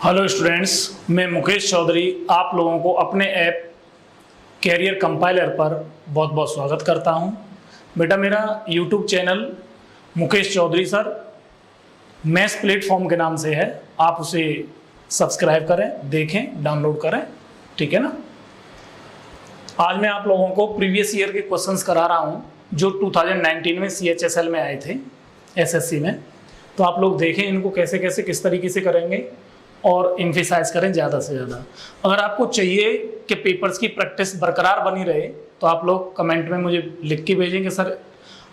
Hello students, मैं मुकेश चौधरी आप लोगों को अपने ऐप कैरियर कंपाइलर पर बहुत बहुत स्वागत करता हूं। बेटा, मेरा YouTube channel Mukesh Chaudhary sir maths platform के नाम से है। आप उसे सब्सक्राइब करें, देखें, डाउनलोड करें, ठीक है ना। आज मैं आप लोगों को प्रीवियस ईयर के क्वेश्चंस करा रहा हूं जो 2019 में CHSL में आए थे, SSC में। तो आप लोग देखें इनको कैसे कैसे किस तरीके से करेंगे और इम्फेसाइज करें ज़्यादा से ज़्यादा। अगर आपको चाहिए कि पेपर्स की प्रैक्टिस बरकरार बनी रहे तो आप लोग कमेंट में मुझे लिख के भेजेंगे सर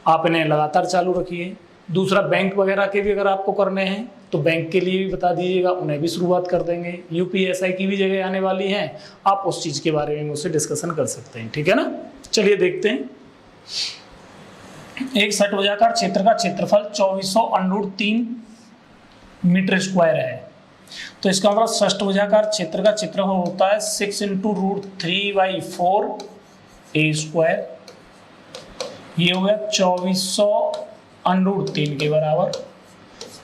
आप इन्हें लगातार चालू रखिए। दूसरा, बैंक वगैरह के भी अगर आपको करने हैं तो बैंक के लिए भी बता दीजिएगा, उन्हें भी शुरुआत कर देंगे। UPSI की भी जगह आने वाली हैं, आप उस चीज़ के बारे में मुझसे डिस्कशन कर सकते हैं, ठीक है ना। चलिए देखते हैं। एक षटभुजाकार क्षेत्र का क्षेत्रफल 2400√3 मीटर स्क्वायर है। तो इसका मतलब षष्ठभुजाकार क्षेत्र का क्षेत्रफल होता है 6 × √3/4 A²। ये हो गया 2400√3 के बराबर।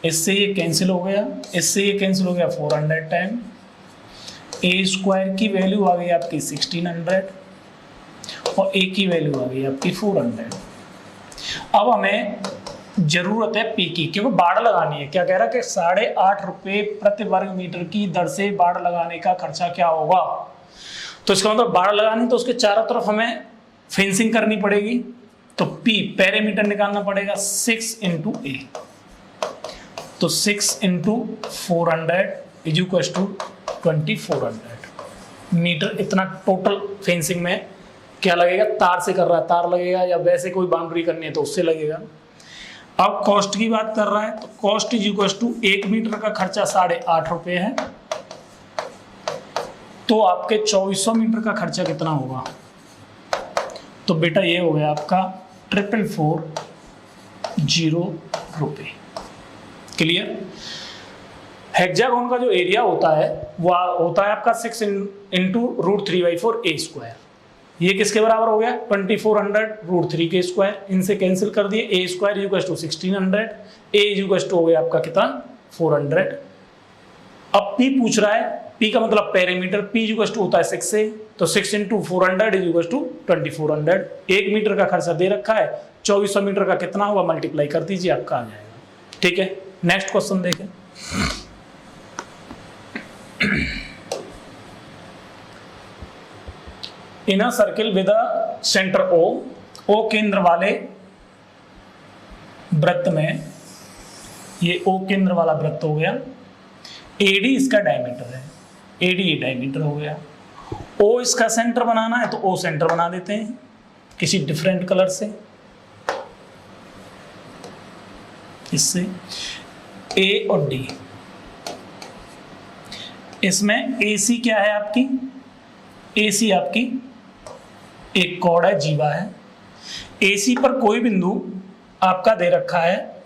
इससे ये कैंसिल हो गया, इससे ये कैंसिल हो गया 400 टाइम। A² की वैल्यू आ गई आपकी 1600 और A की वैल्यू आ गई आपकी 400। अब हमें जरूरत है P की, क्योंकि बाड़ लगानी है। क्या कह रहा है कि 8.5 रुपये प्रति वर्ग मीटर की दर से बाड़ लगाने का खर्चा क्या होगा। तो इसका मतलब बाड़ लगानी तो उसके चारों तरफ हमें फेंसिंग करनी पड़ेगी। तो P पैरामीटर निकालना पड़ेगा 6 × A। तो 6 × 400 = 2400 मीटर। इतना टोटल फेंसिंग में क्या लगेगा, तार से कर रहा है, तार लगेगा, या वैसे कोई बाउंड्री करनी है तो उससे लगेगा। अब कॉस्ट की बात कर रहा है तो कॉस्ट = 1 मीटर का खर्चा 8.5 रुपये है। तो आपके 2400 मीटर का खर्चा कितना होगा। तो बेटा ये हो गया आपका 444 रुपये। क्लियर। हेक्सागोन का जो एरिया होता है वह होता है आपका 6 × √3/4 A²। ये किसके बराबर हो गया 2400√3 के स्क्वायर। इनसे कैंसिल कर दिए। A² = 1600, A हो गया आपका कितना 400। अब P पूछ रहा है, P का मतलब पैरामीटर। P होता है 6 से, तो 6 × 400 = 2400। 1 मीटर का खर्चा दे रखा है, 2400 मीटर का कितना होगा मल्टीप्लाई कर दीजिए, आपका आ जाएगा। ठीक है, नेक्स्ट क्वेश्चन देखें। In a circle with a centre O केंद्र वाले वृत्त में, ये O केंद्र वाला वृत्त हो गया। AD इसका डायमीटर है, AD ये डायमीटर हो गया। O इसका सेंटर बनाना है तो O सेंटर बना देते हैं किसी डिफरेंट कलर से। इससे A और D, इसमें AC क्या है आपकी, AC आपकी एक कॉर्ड है, जीवा है। AC पर कोई बिंदु आपका दे रखा है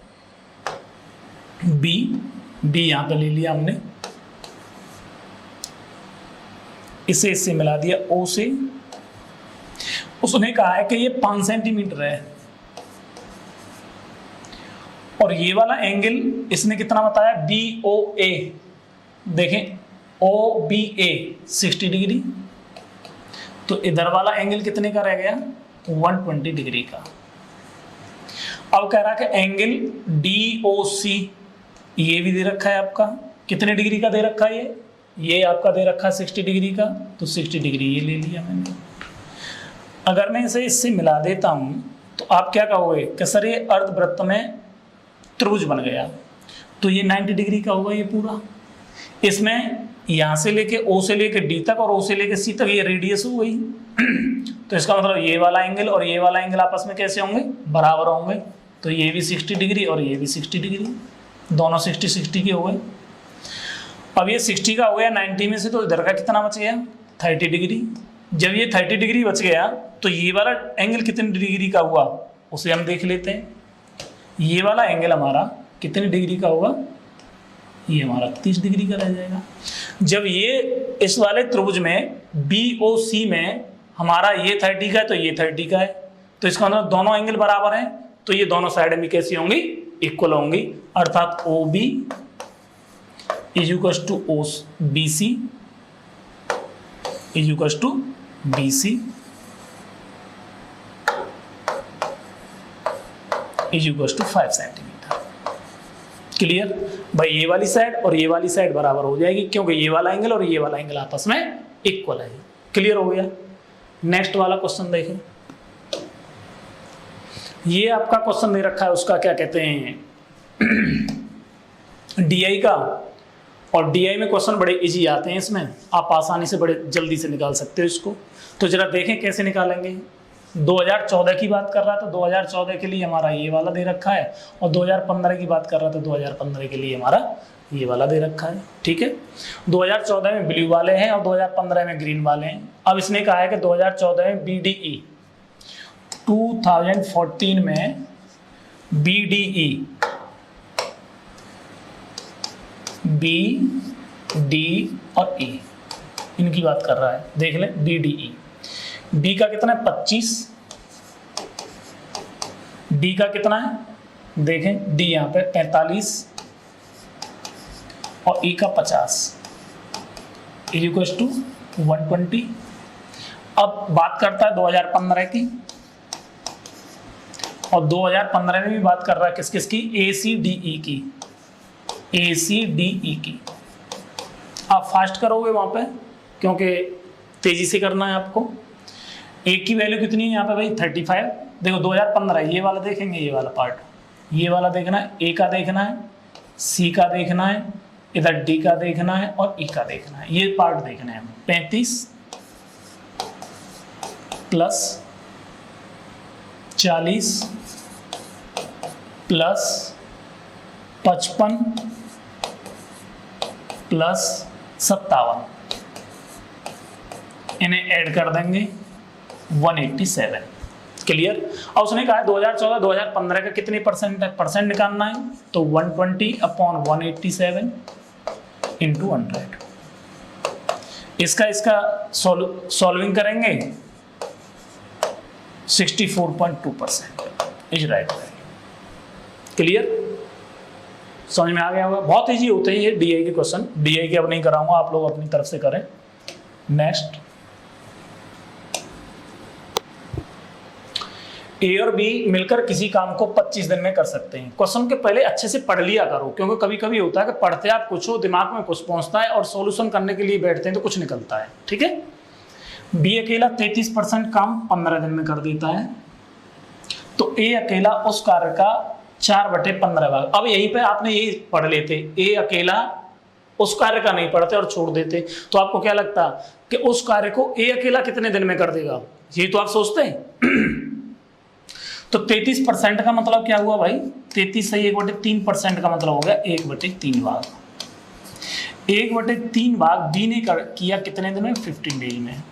B यहां पे ले लिया हमने, इसे इससे मिला दिया O से। उसने कहा है कि ये 5 सेंटीमीटर है और ये वाला एंगल इसने कितना बताया BOA। देखें OBA 60 डिग्री। तो इधर वाला एंगल कितने का रह गया 120 डिग्री का। अब कह रहा है कि एंगल DOC ये भी दे रखा है आपका, कितने डिग्री का दे रखा है, ये आपका दे रखा है 60 डिग्री का। तो 60 डिग्री ये ले लिया मैंने। अगर मैं इसे इससे मिला देता हूं तो आप क्या कहोगे कि सर ये अर्धवृत्त में त्रिभुज बन गया। तो ये 90 डिग्री का होगा ये पूरा। इसमें यहां से लेके O से लेके D तक और O से लेके C तक ये रेडियस हो गई। तो इसका मतलब ये वाला एंगल और ये वाला एंगल आपस में कैसे होंगे, बराबर होंगे। तो ये भी 60 डिग्री और ये भी 60 डिग्री, दोनों 60 के हो गए। अब ये 60 का हो गया 90 में से, तो इधर का कितना बच गया 30 डिग्री। जब ये 30 डिग्री बच गया तो ये वाला एंगल कितने डिग्री का हुआ उसे हम देख लेते हैं। ये वाला एंगल हमारा कितने डिग्री का होगा, ये हमारा 30 डिग्री का रह जाएगा। जब ये इस वाले त्रिभुज में BOC में हमारा ये 30 का है तो ये 30 का है, तो इसका मतलब दोनों एंगल बराबर हैं। तो ये दोनों साइड में कैसी होंगी, इक्वल होंगी। अर्थात OB is equal to O B C is equal to B C is equal to 5 centimetre. Clear भाई, ये वाली साइड और ये वाली साइड बराबर हो जाएगी क्योंकि ये वाला एंगल और ये वाला एंगल आपस में इक्वल है। क्लियर हो गया। नेक्स्ट वाला क्वेश्चन देखें। ये आपका क्वेश्चन दे रखा है, उसका क्या कहते हैं, डीआई का। और डीआई में क्वेश्चन बड़े इजी आते हैं, इसमें आप आसानी से बड़े जल्दी से निकाल सकते हो इसको। तो जरा देखें कैसे निकालेंगे। 2014 की बात कर रहा है तो 2014 के लिए हमारा ये वाला दे रखा है, और 2015 की बात कर रहा है तो 2015 के लिए हमारा ये वाला दे रखा है। ठीक है, 2014 में ब्लू वाले हैं और 2015 में ग्रीन वाले हैं। अब इसने कहा है कि 2014 में BDE, 2014 में BDE, B, D और E इनकी बात कर रहा है। देख लें BDE, B का कितना है 25, D का कितना है देखें, D यहाँ पे 45 और E का 50 इज इक्वल टू 120। अब बात करता है 2015 की, और 2015 में भी बात कर रहा है किस किस की, ACDE की, ACDE की। आप फास्ट करोगे वहां पे क्योंकि तेजी से करना है आपको। ए की वैल्यू कितनी है यहाँ पे भाई 35। देखो 2015 ये वाला देखेंगे, ये वाला पार्ट, ये वाला देखना है, ए का देखना है, सी का देखना है, इधर डी का देखना है और ई का देखना है। ये पार्ट देखना है। 35 प्लस 40 प्लस 55 प्लस 57, इन्हें ऐड कर देंगे 187। क्लियर। और उसने कहा है 2014 2015 का कितने परसेंट है, परसेंट निकालना है, तो 120 अपॉन 187 इंटू 100। इसका सॉल्विंग करेंगे 64.2% इज राइट। क्लियर, समझ में आ गया होगा। बहुत इजी होते हैं ये डीआई के क्वेश्चन। डीआई के अब नहीं कराऊंगा, आप लोग अपनी तरफ से करें। नेक्स्ट, ए और बी मिलकर किसी काम को 25 दिन में कर सकते हैं। क्वेश्चन के पहले अच्छे से पढ़ लिया करो, क्योंकि कभी कभी होता है कि पढ़ते आप कुछ हो, दिमाग में कुछ पहुंचता है और सॉल्यूशन करने के लिए बैठते हैं तो कुछ निकलता है। ठीक है, बी अकेला 33% काम 15 दिन में कर देता है, तो ए अकेला उस कार्य का 4/15 भाग। अब यहीं पे आपने यही पढ़ लेते, ए अकेला उस कार्य का नहीं पढ़ते और छोड़ देते, तो आपको क्या लगता कि उस कार्य को ए अकेला कितने दिन में कर देगा, ये तो आप सोचते हैं। तो 33% का मतलब क्या हुआ भाई, 33 से 1/3% का मतलब हो गया 1/3 भाग। 1/3 भाग बी ने किया कितने दिन में, 15 डेज में।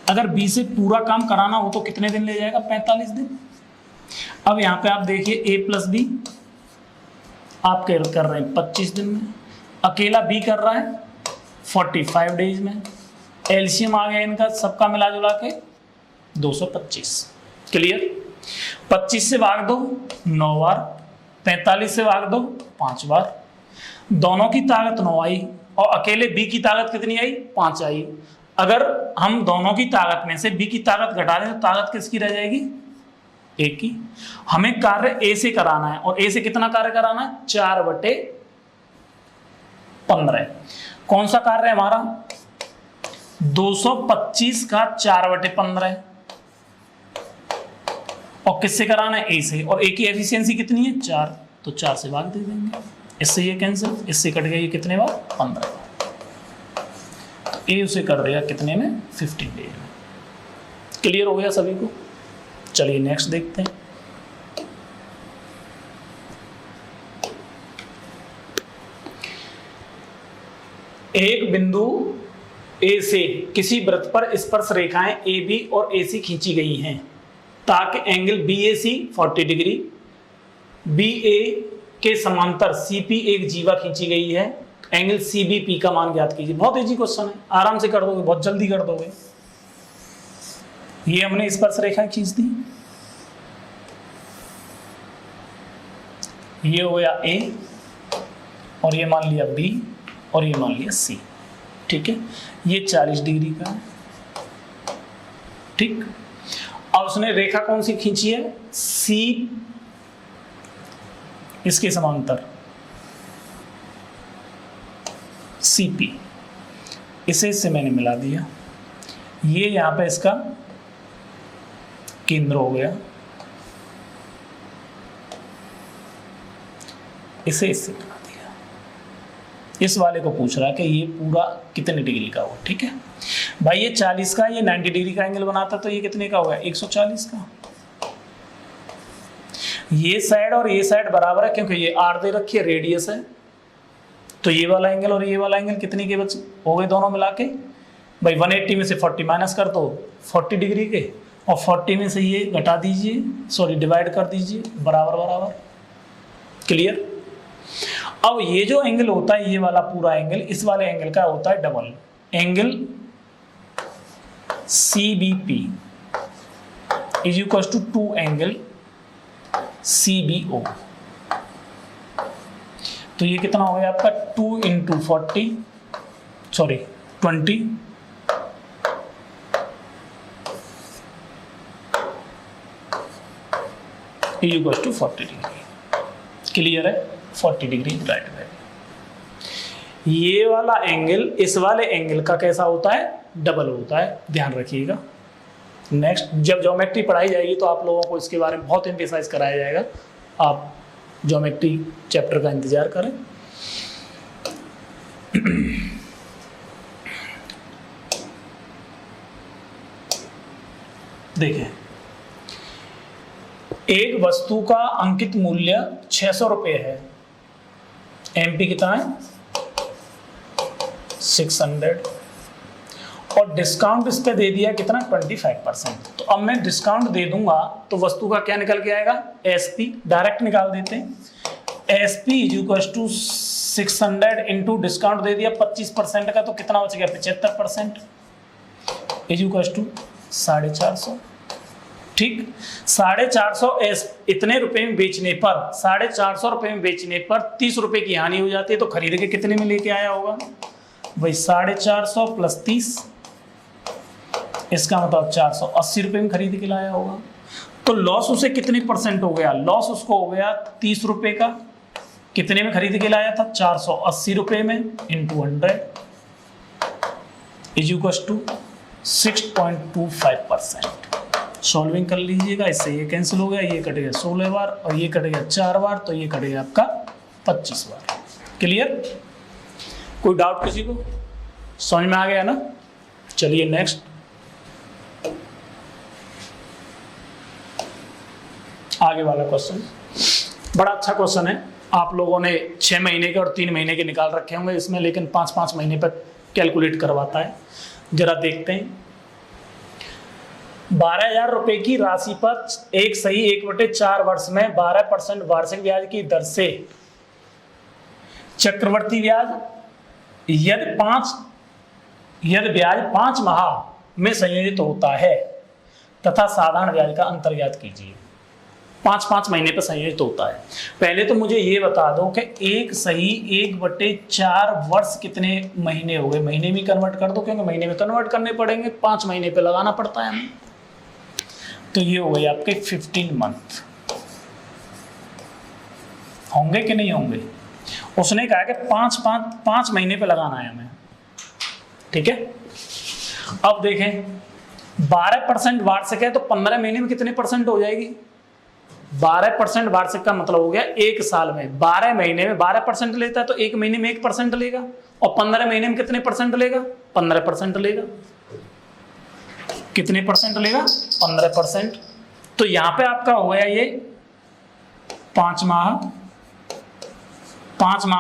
अगर बी से पूरा काम कराना हो तो कितने दिन ले जाएगा, 45 दिन। अब यहाँ पे आप देखिए ए प्लस बी आप कर रहे हैं 25 दिन में, अकेला बी कर रहा है 45 डेज में। एलसीएम आ गया इनका सबका मिला जुला के 225। क्लियर। 25 से भाग दो 9 बार, 45 से भाग दो 5 बार। दोनों की ताकत 9 आई और अकेले बी की ताकत कितनी आई, 5 आई। अगर हम दोनों की ताकत में से बी की ताकत घटा दें तो ताकत किसकी रह जाएगी, ए की। हमें कार्य ए से कराना है और ए से कितना कार्य कराना है, 4/15। कौन सा कार्य है हमारा, 225 का 4/15, और किससे कराना है, ए से। और ए की एफिशिएंसी कितनी है, 4, तो 4 से भाग दे देंगे। इससे ये कैंसिल, इससे कट गया ये कितने बार, 15 बार। ए उसे कर देगा कितने में, 15 डेज में। क्लियर हो गया सभी को। चलिए नेक्स्ट देखते हैं। एक बिंदु ए से किसी वृत्त पर स्पर्श रेखाएं ए बी और ए सी खींची गई हैं ताकि एंगल बी ए सी 40 डिग्री, बी ए के समांतर सी पी एक जीवा खींची गई है, एंगल सी बी पी का मान ज्ञात कीजिए। बहुत इजी क्वेश्चन है, आराम से कर दोगे, बहुत जल्दी कर दोगे। ये हमने स्पर्श रेखा खींच दी, ये हो गया ए और ये मान लिया बी, और ये मान लिया सी। ठीक है, ये 40 डिग्री का है। ठीक, अब उसने रेखा कौन सी खींची है, सी इसके समांतर CP, इसे इससे मैंने मिला दिया, ये यहां पे इसका केंद्र हो गया, इसे इससे मिला दिया। इस वाले को पूछ रहा है कि ये पूरा कितने डिग्री का हो। ठीक है भाई, ये 40 का, ये 90 डिग्री का एंगल बनाता, तो ये कितने का होगा, 140 का। ये साइड और ये साइड बराबर है क्योंकि ये R दे रखी है, रेडियस है, तो ये वाला एंगल और ये वाला एंगल कितने के बच हो गए दोनों मिला के भाई, 180 में से 40 माइनस कर दो 40 डिग्री के, और 40 में से ये घटा दीजिए, सॉरी डिवाइड कर दीजिए, बराबर बराबर। क्लियर। अब ये जो एंगल होता है, ये वाला पूरा एंगल, इस वाले एंगल का होता है double angle CBP is equal to 2 angle CBO। तो ये कितना हो गया आपका 2 × 40, sorry 20 is equal to 40 degree. Clear है, 40 डिग्री राइट है। ये वाला एंगल इस वाले एंगल का कैसा होता है, डबल होता है, ध्यान रखिएगा। नेक्स्ट जब ज्योमेट्री पढ़ाई जाएगी तो आप लोगों को इसके बारे में बहुत एम्फेसाइज कराया जाएगा, आप ज्योमेट्री चैप्टर का इंतजार करें। देखें, एक वस्तु का अंकित मूल्य 600 रुपये है, MP कितना है 600, और डिस्काउंट इस पे दे दिया कितना 25%। तो अब मैं डिस्काउंट दे दूंगा तो वस्तु का क्या निकल के आएगा, SP, डायरेक्ट निकाल देते हैं। SP is equal to 600 into discount दे दिया 25% का, तो कितना बच गया 75%, इज इक्वल टू 450। ठीक, 450 इतने रुपए में बेचने पर, 450 रुपए में बेचने पर 30 रुपए की हानि हो जाती है, तो खरीद के कितने में लेके आया होगा भाई 450 प्लस 30, इसका मतलब 480 रुपए में खरीद के लाया होगा। तो लॉस उसे कितने % हो गया, लॉस उसको हो गया 30 रुपए का, कितने में खरीद के लाया था 480 रुपए में, into 100 is equal to 6.25%। Solving कर लीजिएगा, इससे ये कैंसिल हो गया, ये कट गया 16 बार और ये कट गया 4 बार, तो ये कट गया आपका 25 बार। क्लियर, कोई डाउट किसी को, समझ में आ गया ना। चलिए नेक्स्ट, आगे वाला क्वेश्चन बड़ा अच्छा क्वेश्चन है। आप लोगों ने 6 महीने के और 3 महीने के निकाल रखे होंगे इसमें, लेकिन 5-5 महीने पर कैलकुलेट करवाता है। जरा देखते हैं। 12,000 रुपए की राशि पर एक सही 1/4 वर्ष में 12% वार्षिक ब्याज की दर से चक्रवर्ती ब्याज यदि ब्याज 5 माह में संयोजित होता है तथा साधारण ब्याज का अंतर ज्ञात कीजिए। 5-5 महीने पर संयोजित होता है। पहले तो मुझे ये बता दो कि एक सही 1/4 वर्ष कितने महीने हो गए, महीने में कन्वर्ट कर दो, क्योंकि महीने में कन्वर्ट करने पड़ेंगे, 5 महीने पे लगाना पड़ता है हमें। तो ये हो गए आपके 15 मंथ। होंगे कि नहीं होंगे, उसने कहा कि 5 महीने पे लगाना है हमें। ठीक है, अब देखें 12% वार्षिक है तो 15 महीने में कितने % हो जाएगी, 12% वार्षिक का मतलब हो गया 1 साल में, 12 महीने में 12% लेता है तो 1 महीने में 1% लेगा, और 15 महीने में कितने % लेगा, 15% लेगा। कितने % लेगा, 15%। तो यहां पे आपका हो गया ये 5 माह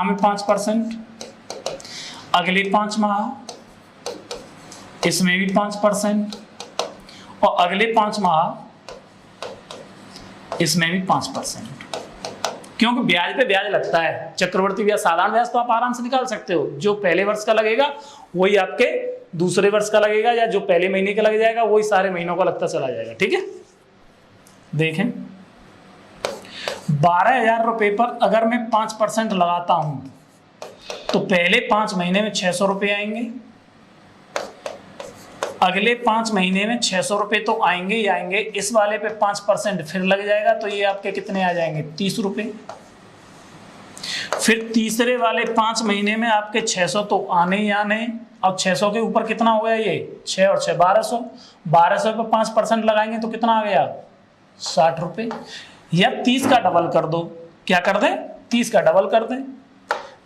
में 5%, अगले 5 माह इसमें भी 5%, और अगले 5 माह इसमें भी 5%, क्योंकि ब्याज पे ब्याज लगता है। चक्रवर्ती ब्याज, साधारण ब्याज तो आप आराम से निकाल सकते हो, जो पहले वर्ष का लगेगा वही आपके दूसरे वर्ष का लगेगा, या जो पहले महीने का लग जाएगा वही सारे महीनों का लगता चला जाएगा। ठीक है, देखें 12,000 रुपए पर अगर मैं 5% लगाता हूं तो पहले 5 महीने में 600 रुपये आएंगे, अगले 5 महीने में 600 रुपये तो आएंगे ही आएंगे, इस वाले पे 5% फिर लग जाएगा, तो ये आपके कितने आ जाएंगे 30 रुपये। फिर तीसरे वाले 5 महीने में आपके 600 तो आने ही आने। अब 600 के ऊपर कितना हो गया, ये 6 और 6 1200, 1200 पे 5% लगाएंगे तो कितना आ गया 60 रुपये। या 30 का डबल कर दो, क्या कर दें 30 का डबल कर दें,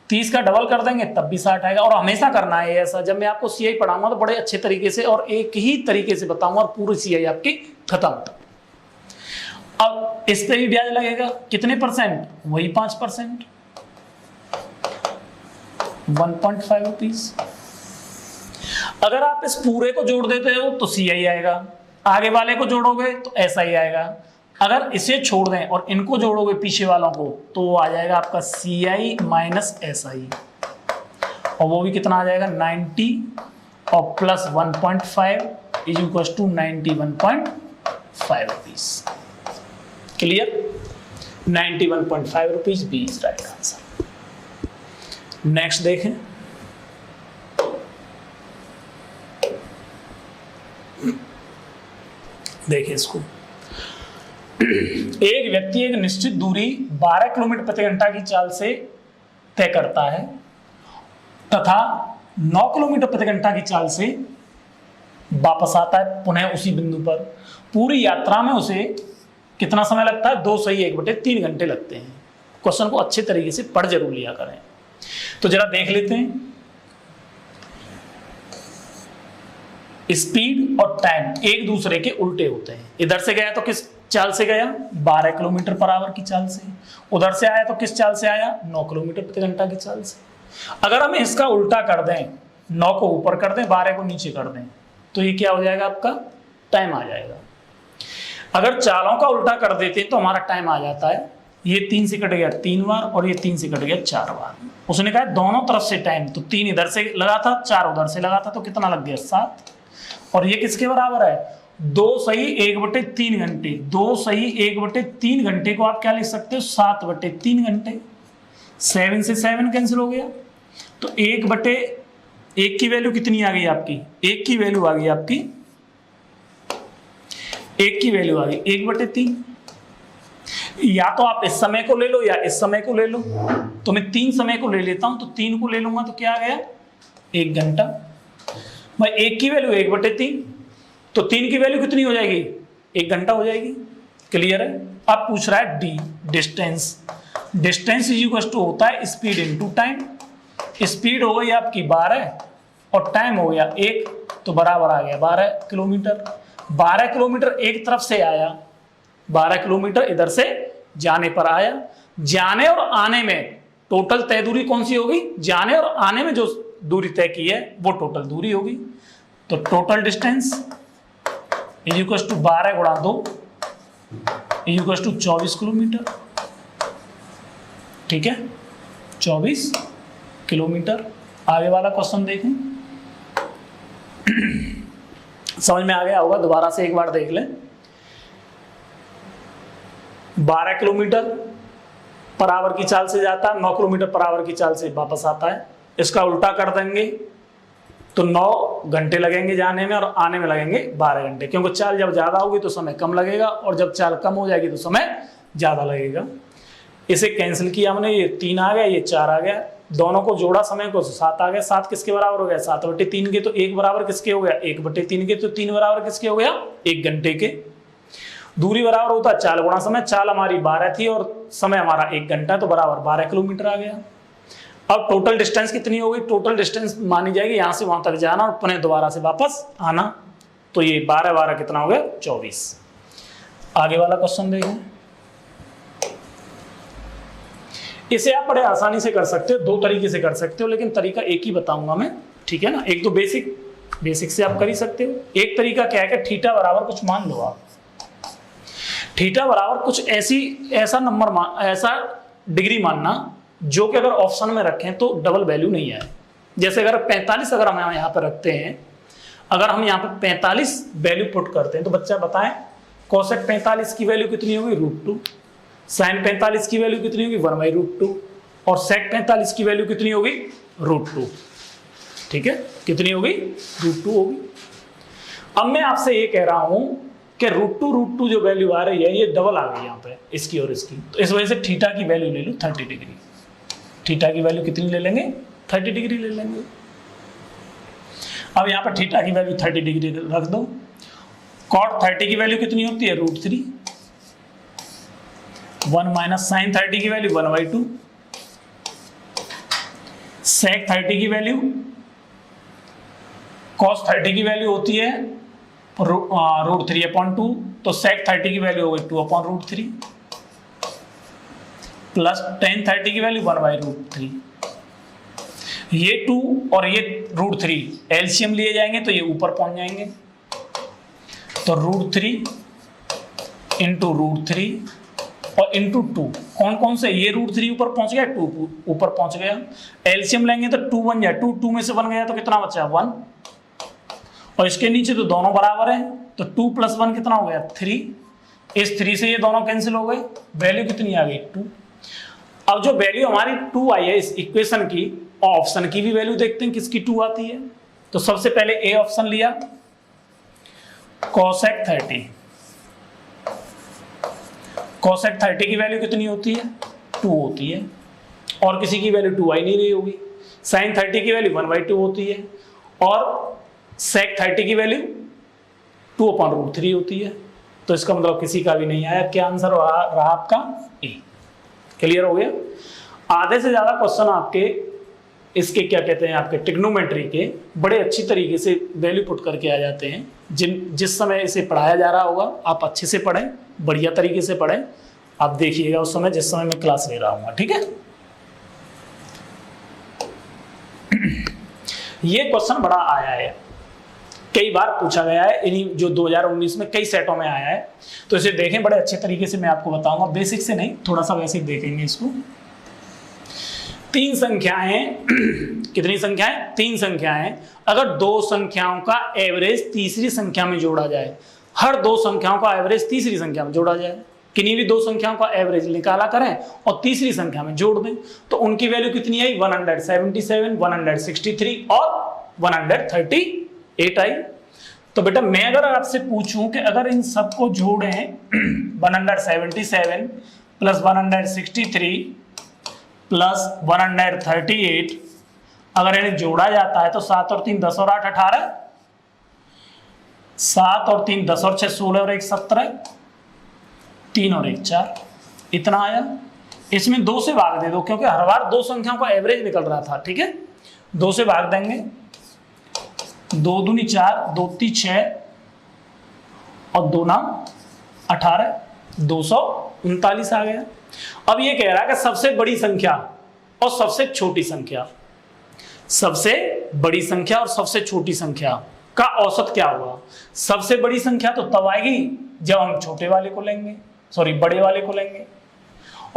30 का डबल कर देंगे तब भी 60 आएगा। और हमेशा करना है ऐसा, जब मैं आपको सीआई पढ़ाऊंगा तो बड़े अच्छे तरीके से और एक ही तरीके से बताऊंगा और पूरी सीआई आपकी खत्म। अब इस पे भी ब्याज लगेगा, कितने परसेंट, वही 5%, 1.5 रुपीज। अगर आप इस पूरे को जोड़ देते हो तो सीआई आएगा, आगे वाले को जोड़ोगे तो ऐसा ही आएगा। अगर इसे छोड़ दें और इनको जोड़ोगे पीछे वालों को तो वो आ जाएगा आपका CI माइनस SI, और वो भी कितना आ जाएगा 90 और plus 1.5 is equal to 91.5 rupees. Clear, 91.5 rupees B is right answer. Next देखें, देखिए इसको, एक व्यक्ति एक निश्चित दूरी 12 किलोमीटर प्रति घंटा की चाल से तय करता है तथा 9 किलोमीटर प्रति घंटा की चाल से वापस आता है पुनः उसी बिंदु पर। पूरी यात्रा में उसे कितना समय लगता है, 2 सही 1/3 घंटे लगते हैं। क्वेश्चन को अच्छे तरीके से पढ़ जरूर लिया करें। तो जरा देख लेते हैं, स्पीड और टाइम एक दूसरे के उल्टे होते हैं। इधर से गया तो किस चाल से गया, 12 किलोमीटर पर आवर की चाल से। उधर से आया तो किस चाल से आया, 9 किलोमीटर प्रति घंटा की चाल से। अगर हम इसका उल्टा कर दें, 9 को ऊपर कर दें, 12 को नीचे कर दें, तो ये क्या हो जाएगा, आपका टाइम आ जाएगा। अगर चालों का उल्टा कर देते हैं तो हमारा टाइम आ जाता है, ये 3 से कट गया 3 बार और ये 3 से कट गया 4 बार। उसने कहा दोनों तरफ से टाइम, तो 3 इधर से लगा था, 4 उधर से लगा था, तो कितना लग गया 7। और ये किसके बराबर है, 2 सही 1/3 घंटे। 2 सही 1/3 घंटे को आप क्या लिख सकते हो, 7/3 घंटे। 7 से 7 कैंसिल हो गया, तो 1/1 की वैल्यू कितनी आ गई आपकी, 1 की वैल्यू आ गई आपकी, 1 की वैल्यू आ गई 1/3। या तो आप इस समय को ले लो या इस समय को ले लो, तो मैं 3 समय को ले लेता हूं, तो 3 को ले लूंगा तो क्या आ गया 1 घंटा। भाई 1 की वैल्यू 1/3, तो 3 की वैल्यू कितनी हो जाएगी, 1 घंटा हो जाएगी। क्लियर है। अब पूछ रहा है D, distance. Distance is equal to होता है स्पीड इनटू टाइम। स्पीड हो गई आपकी 12 और टाइम हो गया 1, तो बराबर आ गया 12 किलोमीटर। 12 किलोमीटर एक तरफ से आया, 12 किलोमीटर इधर से जाने पर आया। जाने और आने में टोटल तय दूरी कौन सी होगी, जाने और आने में जो दूरी तय की है वो टोटल दूरी होगी। तो total distance is equal to 12 गुणा 2 इज इक्वल टू 24 किलोमीटर। ठीक है, 24 किलोमीटर। आगे वाला क्वेश्चन देखें, समझ में आ गया होगा, दोबारा से एक बार देख लें। 12 किलोमीटर पर आवर की चाल से जाता है, 9 किलोमीटर पर आवर की चाल से वापस आता है। इसका उल्टा कर देंगे तो 9 घंटे लगेंगे जाने में और आने में लगेंगे 12 घंटे, क्योंकि चाल जब ज्यादा होगी तो समय कम लगेगा और जब चाल कम हो जाएगी तो समय ज्यादा लगेगा। इसे कैंसिल किया हमने, ये 3 आ गया, ये 4 आ गया, दोनों को जोड़ा समय को 7 आ गया। 7 किसके बराबर हो गया, 7/3 के, तो 1 बराबर किसके हो गया, 1/3 के, तो 3 बराबर किसके हो गया, 1 घंटे के। दूरी बराबर होता है चाल गुणा समय। चाल हमारी 12 थी और समय हमारा 1 घंटा, तो बराबर 12 किलोमीटर आ गया। अब टोटल डिस्टेंस कितनी हो गई, टोटल डिस्टेंस मानी जाएगी यहां से वहां तक जाना और पुनः दोबारा से वापस आना, तो ये 12 कितना हो गया 24। आगे वाला क्वेश्चन देखें, इसे आप बड़े आसानी से कर सकते हो, 2 तरीके से कर सकते हो, लेकिन तरीका एक ही बताऊंगा मैं, ठीक है ना। एक तो बेसिक से आप कर ही सकते हो। एक तरीका क्या है कि थीटा बराबर कुछ मान लो आप, थीटा बराबर कुछ ऐसा नंबर ऐसा डिग्री मानना जो कि अगर ऑप्शन में रखें तो डबल वैल्यू नहीं आए। जैसे अगर 45 अगर हम यहाँ पर रखते हैं, अगर हम यहाँ पर 45 वैल्यू पुट करते हैं तो बच्चा बताएं कोसेक 45 की वैल्यू कितनी होगी, √2। साइन 45 की वैल्यू कितनी होगी, 1/√2। और सेक 45 की वैल्यू कितनी होगी, √2। ठीक है, कितनी हो गई? √2 होगी। अब मैं आपसे ये कह रहा हूं कि √2 जो वैल्यू आ रही है ये डबल आ गई यहाँ पे, इसकी और इसकी, तो इस वजह से थीटा की वैल्यू ले लो 30 डिग्री। थीटा की वैल्यू कितनी ले लेंगे? 30 डिग्री ले लेंगे। अब यहाँ पर थीटा की वैल्यू 30 डिग्री रख दो। cot 30 की वैल्यू कितनी होती है? √3। 1 माइनस साइन 30 की वैल्यू 1/2। sec 30 की वैल्यू, cos 30 की वैल्यू होती है √3/2, तो sec 30 की वैल्यू हो गई 2/√3 प्लस tan 30 की वैल्यू 1/√3। ये 2 और ये √3 एलसीएम लिए जाएंगे तो ये ऊपर पहुंच जाएंगे, तो √3 इंटू √3 और इंटू 2, कौन कौन से? ये √3 ऊपर पहुंच गया, 2 ऊपर पहुंच गया, एलसीएम लेंगे तो 2 बन जाए, 2 में से बन गया तो कितना बचा? 1, और इसके नीचे तो दोनों बराबर है, तो 2 + 1 कितना हो गया? 3। इस 3 से ये दोनों कैंसिल हो गए, वैल्यू कितनी आ गई? 2। अब जो वैल्यू हमारी 2 आई है इस इक्वेशन की, ऑप्शन की भी वैल्यू देखते हैं किसकी 2 आती है। तो सबसे पहले ए ऑप्शन लिया, cosec 30। cosec 30 की वैल्यू कितनी होती है? 2 होती है, और किसी की वैल्यू 2 आई नहीं रही होगी। sin 30 की वैल्यू 1/2 होती है, और sec 30 की वैल्यू 2/√3 होती है। तो इसका मतलब किसी का भी नहीं आया। क्या आंसर रहा आपका? ए। क्लियर हो गया? आधे से ज्यादा क्वेश्चन आपके इसके क्या कहते हैं, आपके ट्रिग्नोमेट्री के बड़े अच्छी तरीके से वैल्यू पुट करके आ जाते हैं। जिस समय इसे पढ़ाया जा रहा होगा आप अच्छे से पढ़ें, बढ़िया तरीके से पढ़ें। आप देखिएगा उस समय जिस समय मैं क्लास ले रहा हूँ, ठीक है। ये क्वेश्चन बड़ा आया है, कई बार पूछा गया है, इन्हीं जो 2019 में कई सेटों में आया है, तो इसे देखें बड़े अच्छे तरीके से। मैं आपको बताऊंगा, बेसिक से नहीं, थोड़ा सा वैसे देखेंगे इसको। 3 संख्याएं कितनी संख्याएं? 3 संख्याएं। अगर 2 संख्याओं का एवरेज तीसरी संख्या में जोड़ा जाए, हर 2 संख्याओं का एवरेज तीसरी संख्या में जोड़ा जाए, किन्हीं भी 2 संख्याओं का एवरेज निकाला करें और तीसरी संख्या में जोड़ दें, तो उनकी वैल्यू कितनी आई? 177, 163 और 138 आई। तो बेटा मैं अगर आपसे पूछूं कि अगर इन सबको जोड़ें 177 प्लस 163 प्लस 138, अगर इन्हें जोड़ा जाता है तो 7 और 3 10 और 8 18, 7 और 3 10 और 6 16 और 1 17, 3 और 1 4, इतना आया। इसमें 2 से भाग दे दो, क्योंकि हर बार 2 संख्याओं का एवरेज निकल रहा था, ठीक है। 2 से भाग देंगे, 2 दूनी 4, 2 × 6 और 2 × 18, 239 आ गया। अब ये कह रहा है कि सबसे बड़ी संख्या और सबसे छोटी संख्या, सबसे बड़ी संख्या और सबसे छोटी संख्या का औसत क्या होगा। सबसे बड़ी संख्या तो तब आएगी जब हम छोटे वाले को लेंगे, बड़े वाले को लेंगे,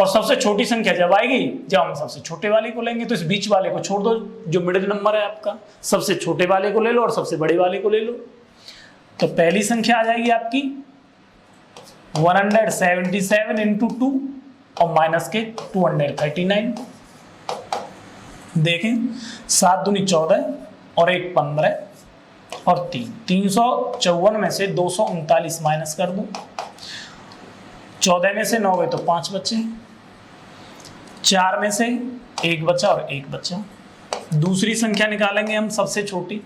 और सबसे छोटी संख्या जब आएगी जब हम सबसे छोटे वाले को लेंगे। तो इस बीच वाले को छोड़ दो, जो मिडिल नंबर है आपका, सबसे छोटे वाले को ले लो और सबसे बड़े वाले को ले लो। तो पहली संख्या आ जाएगी आपकी 177 इंटू 2 और माइनस के 239। देखें, 7 दूनी 14 और 1 15 और 3 354 में से 239 माइनस कर दो। 14 में से 9 गए तो 5 बचे, 4 में से 1 बचा और 1 बचा। दूसरी संख्या निकालेंगे हम सबसे छोटी,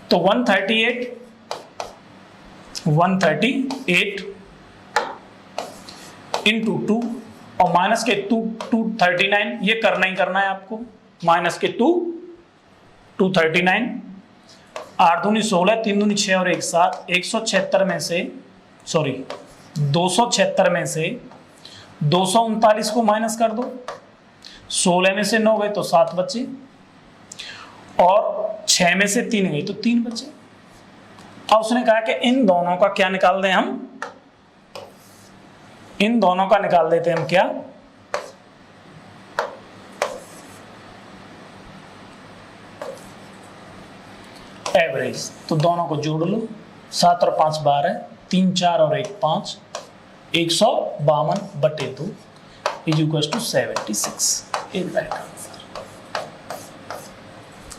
तो 138 इंटू 2 और माइनस के 239, ये करना ही करना है आपको। माइनस के 239, 8 दूनी 16, 3 दूनी 6 और 1 7, 276 में से 239 को माइनस कर दो। 16 में से 9 गए तो 7 बचे, और 6 में से 3 गए तो 3 बचे। अब उसने कहा कि इन दोनों का क्या निकाल दें हम, इन दोनों का निकाल देते हैं हम क्या, एवरेज। तो दोनों को जोड़ लो, 7 और 5 12, 3 4 और 1 5, 152/2 इज इक्वल टू 76। एक राइट आंसर।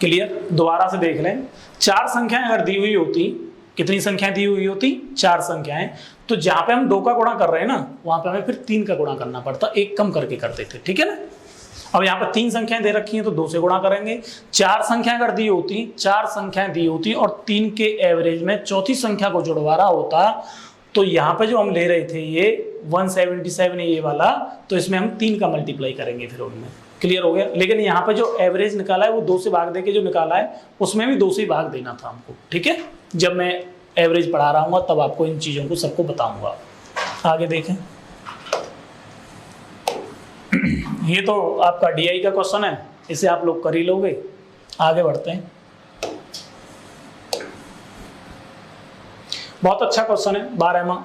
क्लियर? दोबारा से देख लें, 4 संख्याएं अगर दी हुई होती, कितनी संख्याएं दी हुई होती? 4 संख्याएं। तो जहां पे हम 2 का गुणा कर रहे हैं ना, वहां पे हमें फिर 3 का गुणा करना पड़ता, एक कम करके करते थे, ठीक है ना? अब यहाँ पे 3 संख्याएं दे रखी हैं तो 2 से गुणा करेंगे। 4 संख्याएं अगर दी होती, 4 संख्याएं दी होती और 3 के एवरेज में चौथी संख्या को जुड़वा रहा होता, तो यहाँ पे जो हम ले रहे थे ये 177 है ये वाला, तो इसमें हम 3 का मल्टीप्लाई करेंगे फिर उनमें। क्लियर हो गया? लेकिन यहाँ पे जो एवरेज निकाला है वो 2 से भाग देके जो निकाला है उसमें भी 2 से ही भाग देना था हमको, ठीक है? जब मैं एवरेज पढ़ा रहा हूँ तब आपको इन चीजों को सबको बताऊंगा। आगे देखें, ये तो आपका डीआई का क्वेश्चन है, इसे आप लोग कर ही लोगे। आगे बढ़ते हैं, बहुत अच्छा क्वेश्चन है 12वां।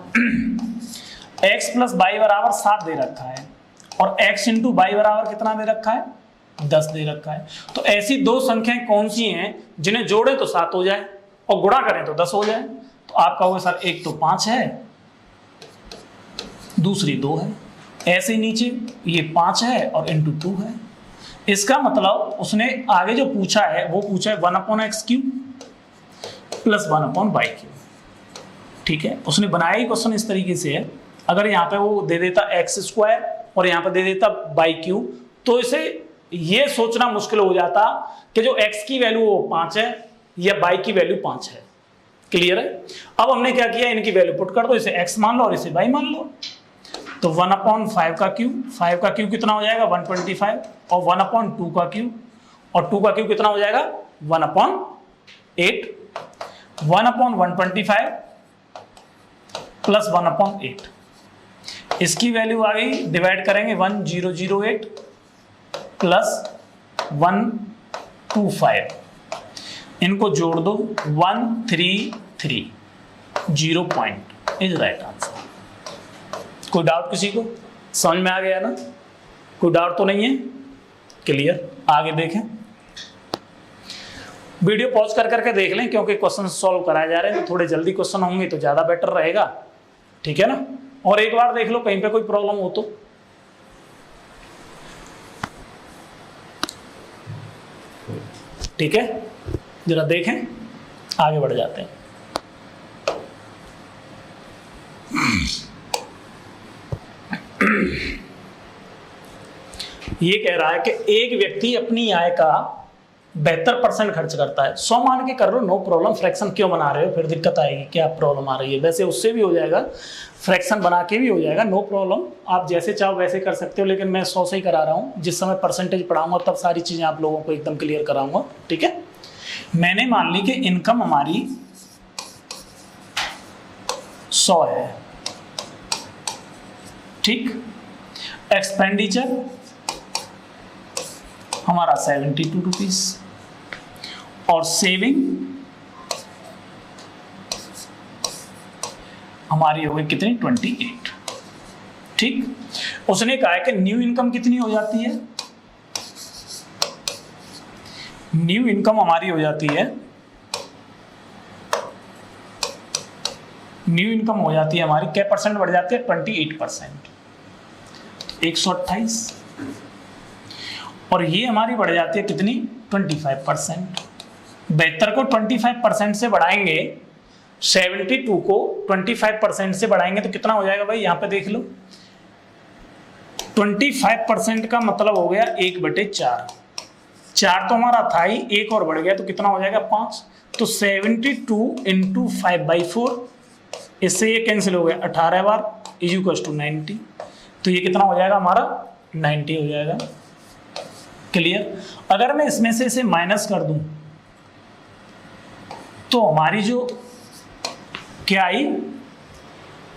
x प्लस वाई बराबर 7 दे रखा है और x इंटू वाई बराबर कितना दे रखा है? 10 दे रखा है। तो ऐसी 2 संख्याएं कौन सी हैं जिन्हें जोड़े तो 7 हो जाए और गुणा करें तो 10 हो जाए? तो आपका होगा सर, एक तो 5 है, दूसरी 2 है। ऐसे ही नीचे ये 5 है और इंटू 2 है। इसका मतलब उसने आगे जो पूछा है वो पूछा है 1/x³ प्लस 1/y³। ठीक है, उसने बनाया ही क्वेश्चन इस तरीके से है। अगर यहाँ पे वो दे देता x² और यहाँ पे दे देता y³ तो इसे ये सोचना मुश्किल हो जाता कि जो x की वैल्यू वो 5 है या y की वैल्यू 5 है। क्लियर है? अब हमने क्या किया, इनकी वैल्यू पुट कर दो, इसे x मान लो और इसे y मान लो। तो 1/5³ 5 का क्यूब कितना हो जाएगा? 125 और 1/2 का क्यूब और 2 का क्यूब कितना हो जाएगा? 1/8। 1/125 प्लस 1/8, इसकी वैल्यू आ गई, डिवाइड करेंगे 1008 प्लस 125, इनको जोड़ दो 133, 0 पॉइंट इज राइट आंसर। कोई डाउट किसी को? समझ में आ गया ना? कोई डाउट तो नहीं है? क्लियर? आगे देखें, वीडियो पॉज कर करके देख लें क्योंकि क्वेश्चन सॉल्व कराए जा रहे हैं तो थोड़े जल्दी क्वेश्चन होंगे तो ज्यादा बेटर रहेगा, ठीक है ना? और एक बार देख लो कहीं पे कोई प्रॉब्लम हो तो। ठीक है, जरा देखें, आगे बढ़ जाते हैं। ये कह रहा है कि एक व्यक्ति अपनी आय का 72% खर्च करता है। 100 मान के कर लो, नो प्रॉब्लम। फ्रैक्शन क्यों बना रहे हो? फिर दिक्कत आएगी, क्या प्रॉब्लम आ रही है? वैसे उससे भी हो जाएगा, फ्रैक्शन बना के भी हो जाएगा, नो प्रॉब्लम। आप जैसे चाहो वैसे कर सकते हो, लेकिन मैं 100 से ही करा रहा हूँ। जिस समय परसेंटेज पढ़ाऊंगा तब सारी चीजें आप लोगों को एकदम क्लियर कराऊंगा, ठीक है? मैंने मान ली कि इनकम हमारी 100 है, ठीक? एक्सपेंडिचर हमारा 72 रुपीज और सेविंग हमारी हो गई कितनी? 28। ठीक, उसने कहा है कि न्यू इनकम कितनी हो जाती है? न्यू इनकम हमारी हो जाती है, न्यू इनकम हो जाती है हमारी, क्या परसेंट बढ़ जाती है? 28%, 128। और ये हमारी बढ़ जाती है कितनी? 25%। 72 को 25% से बढ़ाएंगे, 72 को 25% से बढ़ाएंगे तो कितना हो जाएगा भाई? यहां पे देख लो, 25% का मतलब हो गया 1/4। 4 तो हमारा था ही, 1 और बढ़ गया तो कितना हो जाएगा? 5। तो 72 इंटू 5/4, इससे ये कैंसिल हो गया 18 बार, इज टू 90। तो ये कितना हो जाएगा हमारा? 90 हो जाएगा। क्लियर? अगर मैं इसमें से इसे माइनस कर दूं तो हमारी जो क्या आई?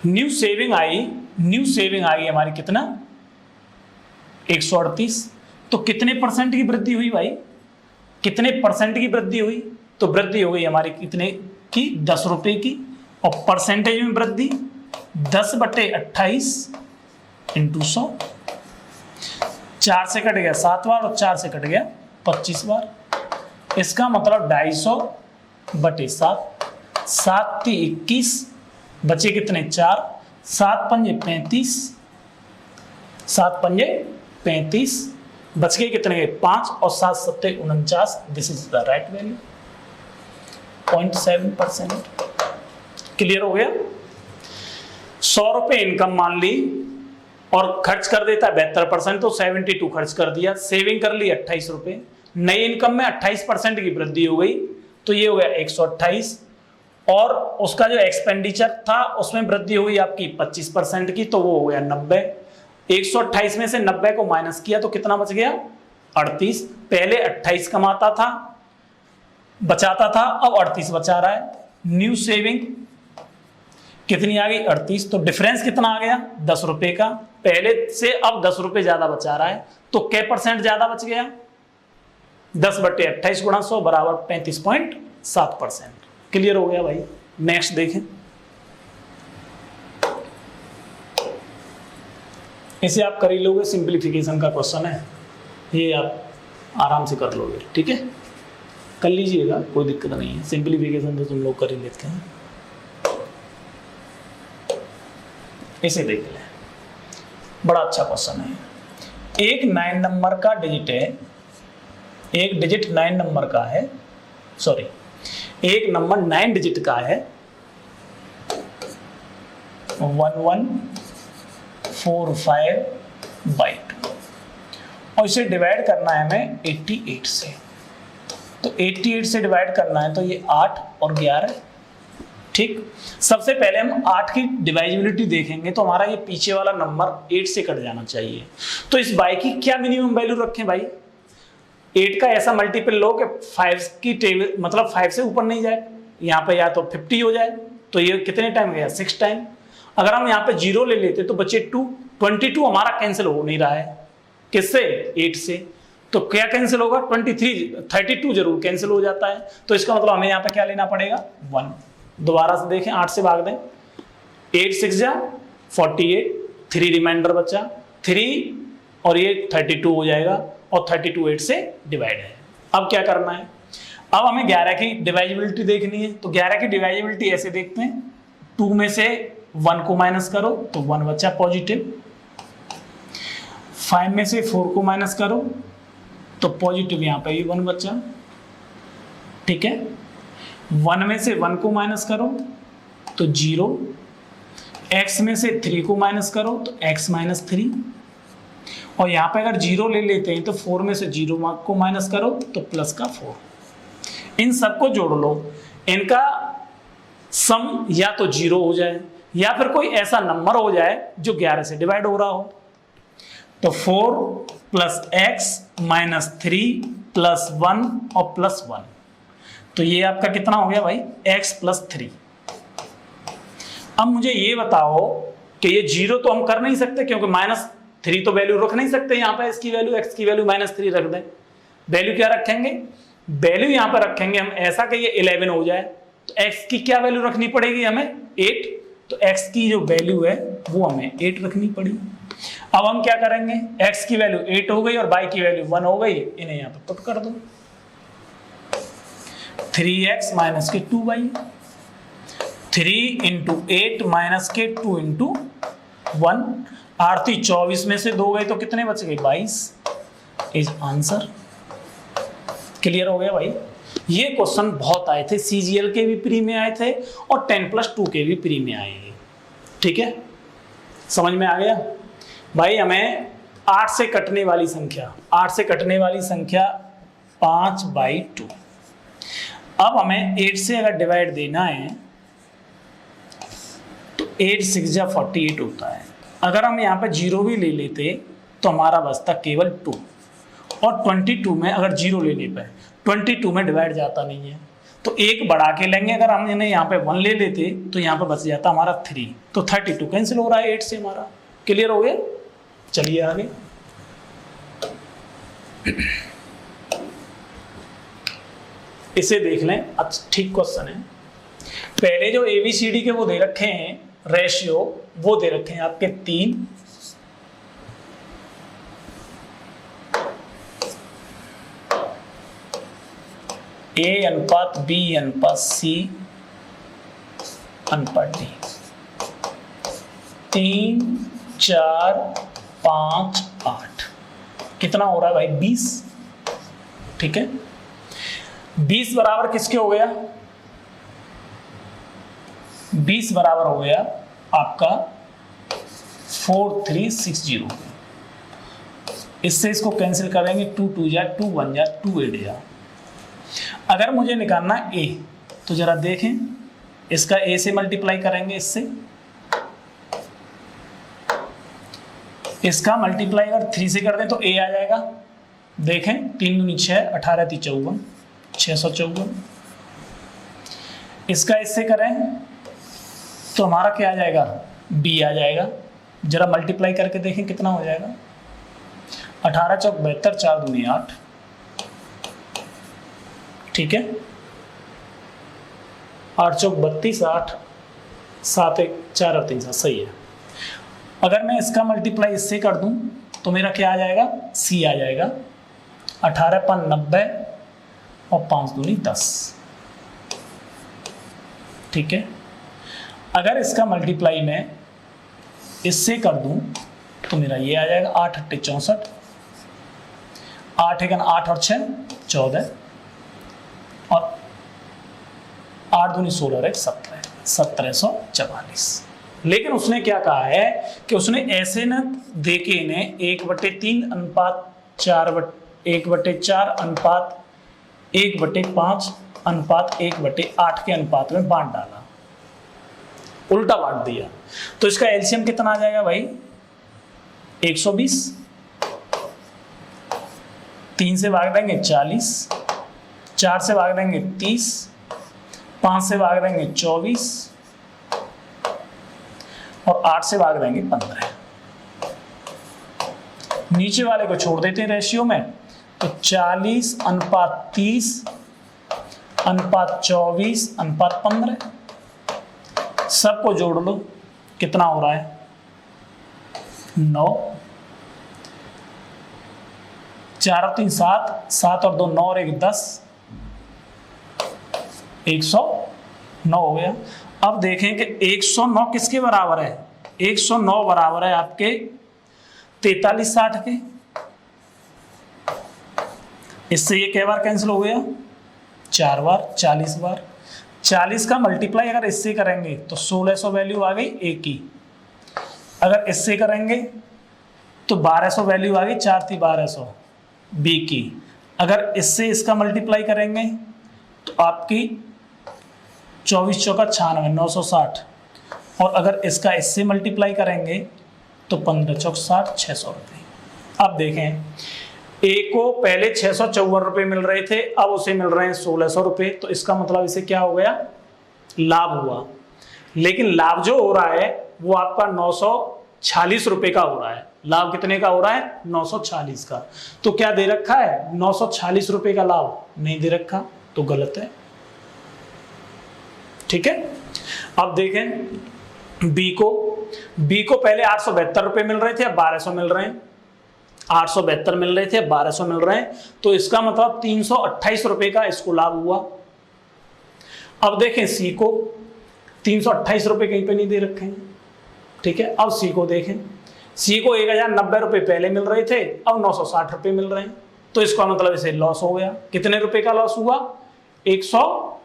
न्यू सेविंग आई। न्यू सेविंग आई हमारी कितना? 138। तो कितने परसेंट की वृद्धि हुई भाई? कितने परसेंट की वृद्धि हुई? तो वृद्धि हो गई हमारी कितने की? 10 रुपए की। और परसेंटेज में वृद्धि 10/28 इंटू 100। 4 से कट गया 7 बार और 4 से कट गया 25 बार। इसका मतलब 250/7। 7 × 21, बचे कितने? 4। 7 × 5 = 35। 7 × 5 = 35 बच गए कितने गए 5 और 7 सत्ते 49, this is the right value 0.7%। Clear हो गया। 100 रुपए इनकम मान ली और खर्च कर देता है 72%, तो 72 खर्च कर दिया, सेविंग कर ली 28 रुपए, नई इनकम में 28% की वृद्धि हो गई, तो ये हो गया 128, और उसका जो एक्सपेंडिचर था उसमें वृद्धि हुई आपकी 25% की, तो वो हो गया 90। 128 में से 90 को माइनस किया तो कितना बच गया 38। पहले 28 कमाता था बचाता था, अब 38 बचा रहा है। न्यू सेविंग कितनी आ गई 38, तो डिफरेंस कितना आ गया 10 रुपए का, पहले से अब 10 रुपए ज्यादा बचा रहा है, तो क्या परसेंट ज्यादा बच गया 10/28 गुणा 100 बराबर 35.7%। क्लियर हो गया भाई। नेक्स्ट देखें, इसे आप कर ही लोगे, सिंप्लीफिकेशन का क्वेश्चन है, ये आप आराम से कर लोगे, ठीक है कर लीजिएगा, कोई दिक्कत नहीं है, सिंप्लीफिकेशन तो तुम लोग कर ही लेते हैं। इसे देख लें, बड़ा अच्छा क्वेश्चन है। एक 9 नंबर का डिजिट है, एक डिजिट 9 नंबर का है, सॉरी एक नंबर 9 डिजिट का है 1145/2, और इसे डिवाइड करना है हमें 88 से, तो 88 से डिवाइड करना है, तो ये 8 और 11, ठीक। सबसे पहले हम 8 की डिवाइजिबिलिटी देखेंगे, तो हमारा ये पीछे वाला नंबर 8 से कट जाना चाहिए, तो इस बाई की क्या मिनिमम वैल्यू रखें भाई, 8 का ऐसा मल्टीपल लो कि 5 की टेबल मतलब 5 से ऊपर नहीं जाए, यहाँ पे या तो 50 हो जाए, तो ये कितने टाइम गया 6 टाइम। अगर हम यहाँ पे 0 ले लेते तो बचे 2, 22 हमारा कैंसिल हो नहीं रहा है, किससे 8 से, तो क्या कैंसिल होगा 32 जरूर कैंसिल हो जाता है, तो इसका मतलब हमें यहाँ पे क्या लेना पड़ेगा 1। दोबारा से देखें, 8 से भाग दें, 8 6 जा 48, 3 रिमाइंडर बचा 3, और ये 32 हो जाएगा, और 32 8 से डिवाइड है। अब क्या करना है, अब हमें 11 की डिवाइजिबिलिटी देखनी है, तो 11 की डिवाइजिबिलिटी ऐसे देखते हैं, 2 में से 1 को माइनस करो तो 1 बचा पॉजिटिव, 5 में से 4 को माइनस करो तो पॉजिटिव यहाँ पे भी 1 बचा, ठीक है। 1 में से 1 को माइनस करो तो 0, x में से 3 को माइनस करो तो x - 3, और यहाँ पे अगर 0 ले लेते हैं तो 4 में से 0 को माइनस करो तो प्लस का 4। इन सबको जोड़ लो, इनका सम या तो 0 हो जाए या फिर कोई ऐसा नंबर हो जाए जो 11 से डिवाइड हो रहा हो, तो 4 + x - 3 + 1 और +1, तो ये आपका कितना हो गया भाई x + 3। अब मुझे ये बताओ कि ये 0 तो हम कर नहीं सकते क्योंकि -3 तो वैल्यू रख नहीं सकते, यहाँ पे इसकी वैल्यू x की वैल्यू -3 रख दें, वैल्यू क्या रखेंगे, वैल्यू यहाँ पर रखेंगे हम ऐसा कि ये 11 हो जाए, तो x की क्या वैल्यू रखनी पड़ेगी हमें 8, तो x की जो वैल्यू है वो हमें 8 रखनी पड़ी। अब हम क्या करेंगे, x की वैल्यू 8 हो गई और y की वैल्यू 1 हो गई, इन्हें यहाँ पर पुट कर दो, 3x - 2y, 3 × 8 - 2 × 1, 8 × 24 में से 2 गए तो कितने बच गए 22 इज आंसर। क्लियर हो गया भाई। ये क्वेश्चन बहुत आए थे, CGL के भी प्री में आए थे और 10+2 के भी प्री में आएंगे, ठीक है समझ में आ गया भाई। हमें 8 से कटने वाली संख्या 5/2, अब हमें 8 से अगर डिवाइड देना है तो 8 6 जा 48 होता है, अगर हम यहाँ पे 0 भी ले लेते तो हमारा बचता केवल 2, और 22 में अगर 0 लेने पे 22 में डिवाइड जाता नहीं है, तो एक बढ़ा के लेंगे, अगर हम इन्हें यहाँ पे 1 ले लेते तो यहाँ पे बच जाता हमारा 3, तो 32 कैंसिल हो रहा है 8 से हमारा। क्लियर हो गया, चलिए आगे। इसे देख लें, अच्छा ठीक क्वेश्चन है। पहले जो ABCD के वो दे रखे हैं रेशियो, वो दे रखे हैं आपके 3, A:1, B:1, C:1, D, 3 4 5 8, कितना हो रहा है भाई 20, ठीक है। 20 बराबर किसके हो गया, 20 बराबर हो गया आपका 4360। इससे इसको कैंसिल करेंगे, 2 2 जा 2 1 जा 2 8 जा। अगर मुझे निकालना ए तो जरा देखें, इसका ए से मल्टीप्लाई करेंगे, इसका मल्टीप्लाई अगर 3 से कर दें तो ए आ जाएगा। देखें 3 दूनी 6, 18 3 54, 654। इसका इससे करें तो हमारा क्या आ जाएगा, बी आ जाएगा। जरा मल्टीप्लाई करके देखें कितना हो जाएगा, 18 चौक 72, 4 दूनी 8, ठीक है। 8 चौक 32, 8 7 1 4 और 3 7, सही है। अगर मैं इसका मल्टीप्लाई इससे कर दूं तो मेरा क्या आ जाएगा, सी आ जाएगा। 18 5 90 और 5 दूनी 10, ठीक है। अगर इसका मल्टीप्लाई मैं इससे कर दूं तो मेरा ये आ जाएगा 8 8 64, 8 1 8 और 6 14 और 8 दूनी 16 और 1 17, 1744। लेकिन उसने क्या कहा है कि उसने ऐसे न दे के इन्हें 1/3 अनुपात 1/4 अनुपात 1/5 अनुपात 1/8 के अनुपात में बांट डाला, उल्टा बांट दिया। तो इसका एलसीएम कितना आ जाएगा भाई, 120। 3 से भाग देंगे 40, 4 से भाग देंगे 30, 5 से भाग देंगे 24 और 8 से भाग देंगे 15। नीचे वाले को छोड़ देते हैं रेशियो में, तो 40 अनुपात 30 अनुपात 24 अनुपात 15। सबको जोड़ लो, कितना हो रहा है 9, 4 और 3 7, 7 और 2 9 और 1 10, 109 हो गया। अब देखें कि 109 किसके बराबर है, 109 बराबर है आपके 43 60 के। इससे ये कई बार कैंसिल हो गया, 4 बार, 40 बार। 40 का मल्टीप्लाई अगर इससे करेंगे तो 1600 वैल्यू आ गई ए की। अगर इससे करेंगे तो 1200 वैल्यू आ गई, 4 थी 1200 बी की। अगर इससे इसका मल्टीप्लाई करेंगे तो आपकी 24 चौका 96 960। और अगर इसका इससे मल्टीप्लाई करेंगे तो 15 चौक 60 600 रुपये। अब देखें, ए को पहले 654 रुपये मिल रहे थे, अब उसे मिल रहे हैं 1600 रुपये। तो इसका मतलब इसे क्या हो गया, लाभ हुआ। लेकिन लाभ जो हो रहा है वो आपका 946 रुपये का हो रहा है। लाभ कितने का हो रहा है, 946 का। तो क्या दे रखा है, 946 रुपये का लाभ नहीं दे रखा, तो गलत है, ठीक है। अब देखें बी को पहले 872 रुपये मिल रहे थे, अब 1200 मिल रहे हैं। 872 मिल रहे थे, अब 1200 मिल रहे हैं। तो इसका मतलब 328 रुपये का इसको लाभ हुआ। अब देखें सी को, 328 रुपये कहीं पे नहीं दे रखे हैं, ठीक है। अब सी को देखें, सी को 1090 रुपये पहले मिल रहे थे, अब 960 रुपये मिल रहे हैं। तो इसका मतलब इसे लॉस हो गया। कितने रुपए का लॉस हुआ, 100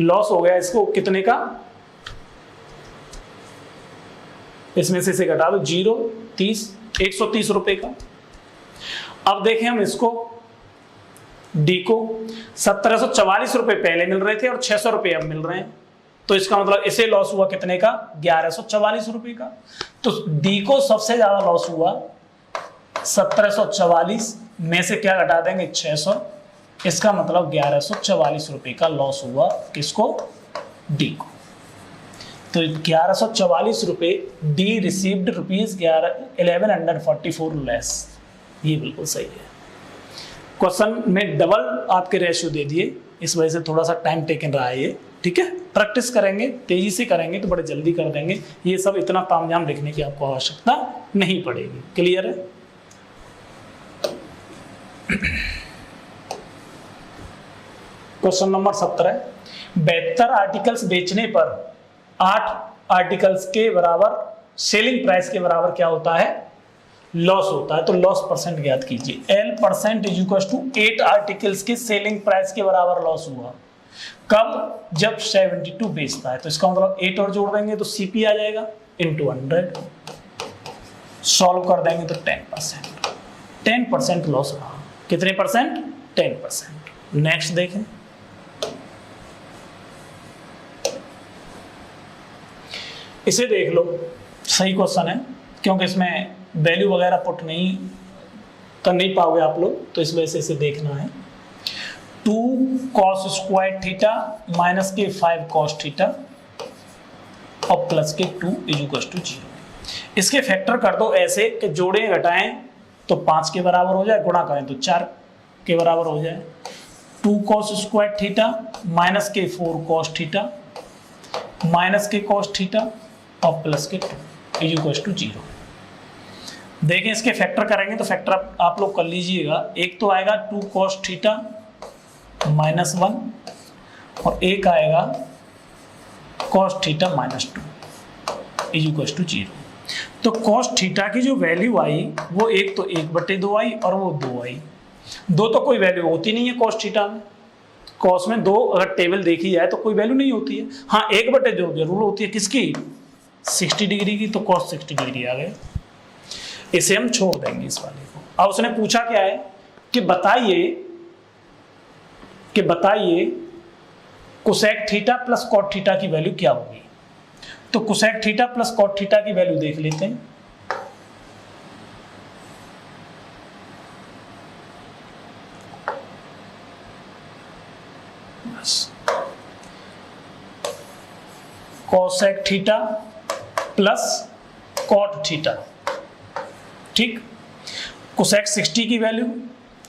लॉस हो गया इसको। कितने का, इसमें से घटा दो 0 30 130 रुपए का। अब देखें हम इसको, डी को 1744 रुपए पहले मिल रहे थे और 600 रुपए अब मिल रहे हैं। तो इसका मतलब इसे लॉस हुआ कितने का, 1144 रुपए का। तो डी को सबसे ज्यादा लॉस हुआ 1744 में से क्या घटा देंगे 600। इसका मतलब 1144 रुपए का लॉस हुआ किसको, डी को। तो 1144 रुपए डी रिसीव्ड ₹1144 लेस। ये बिल्कुल सही है। क्वेश्चन में डबल आपके रेशियो दे दिए, इस वजह से थोड़ा सा टाइम टेकन रहा है ये, ठीक है। प्रैक्टिस करेंगे, तेजी से करेंगे तो बड़े जल्दी कर देंगे। ये सब इतना तामझाम लिखने की आपको आवश्यकता नहीं पड़ेगी। क्लियर है। क्वेश्चन नंबर 17, 72 आर्टिकल्स बेचने पर 8 आर्टिकल्स के बराबर सेलिंग प्राइस के बराबर क्या होता है, लॉस होता है, तो लॉस परसेंट ज्ञात कीजिए। L percent is equal to 8 articles के सेलिंग प्राइस के बराबर लॉस हुआ। कब? जब 72 बेचता है। तो इसका मतलब 8 और जोड़ देंगे तो सीपी आ जाएगा इंटू 100, सॉल्व कर देंगे तो 10%। 10% लॉस रहा। कितने परसेंट? 10%। नेक्स्ट देखें, इसे देख लो, सही क्वेश्चन है क्योंकि इसमें वैल्यू वगैरह पुट नहीं कर नहीं पाओगे आप लोग, तो इस वजह से इसे देखना है। 2 cos स्क्वायर थीटा माइनस के 5 cos थीटा और प्लस के 2 इज इक्वल टू 0। इसके फैक्टर कर दो ऐसे कि जोड़ें घटाएं तो 5 के बराबर हो जाए, गुणा करें तो 4 के बराबर हो जाए। 2 cos स्क्वायर थीटा माइनस के 4 cos थीटा माइनस के cos थीटा और प्लस के 2 इज इक्वल टू 0। देखें इसके फैक्टर करेंगे तो फैक्टर आप लोग कर लीजिएगा। एक तो आएगा 2 cos थीटा माइनस 1 और एक आएगा cos theta minus 2 is equal to 0। तो cos थीटा की जो वैल्यू आई वो एक तो 1/2 आई और वो 2 आई। 2 तो कोई वैल्यू होती नहीं है cos थीटा में। cos में 2 अगर टेबल देखी जाए तो कोई वैल्यू नहीं होती है। हाँ 1/2 जरूर होती है, किसकी? 60 डिग्री की, तो cos 60 डिग्री आ गए। इसे हम छोड़ देंगे इस वाले को। अब उसने पूछा क्या है कि बताइए cosec theta plus cot theta की वैल्यू क्या होगी। तो cosec theta plus cot theta की वैल्यू देख लेते हैं। Cosec theta plus cot theta, ठीक। कोसेक 60 की वैल्यू,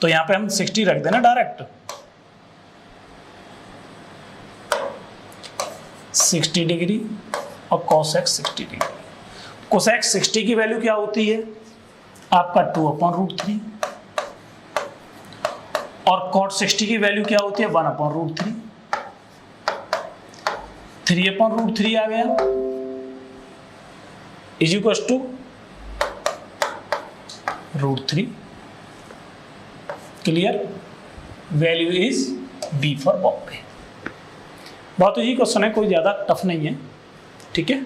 तो यहां पे हम 60 रख देना डायरेक्ट। 60 डिग्री और कोसेक 60 डिग्री। कोसेक 60 की वैल्यू क्या होती है? आपका 2/√3 और कॉट 60 की वैल्यू क्या होती है? 1/√3। 3/√3 आ गया is equal to √3। Clear? Value is B for Bombay. बहुत इजी क्वेश्चन है, कोई ज्यादा टफ नहीं है, ठीक है।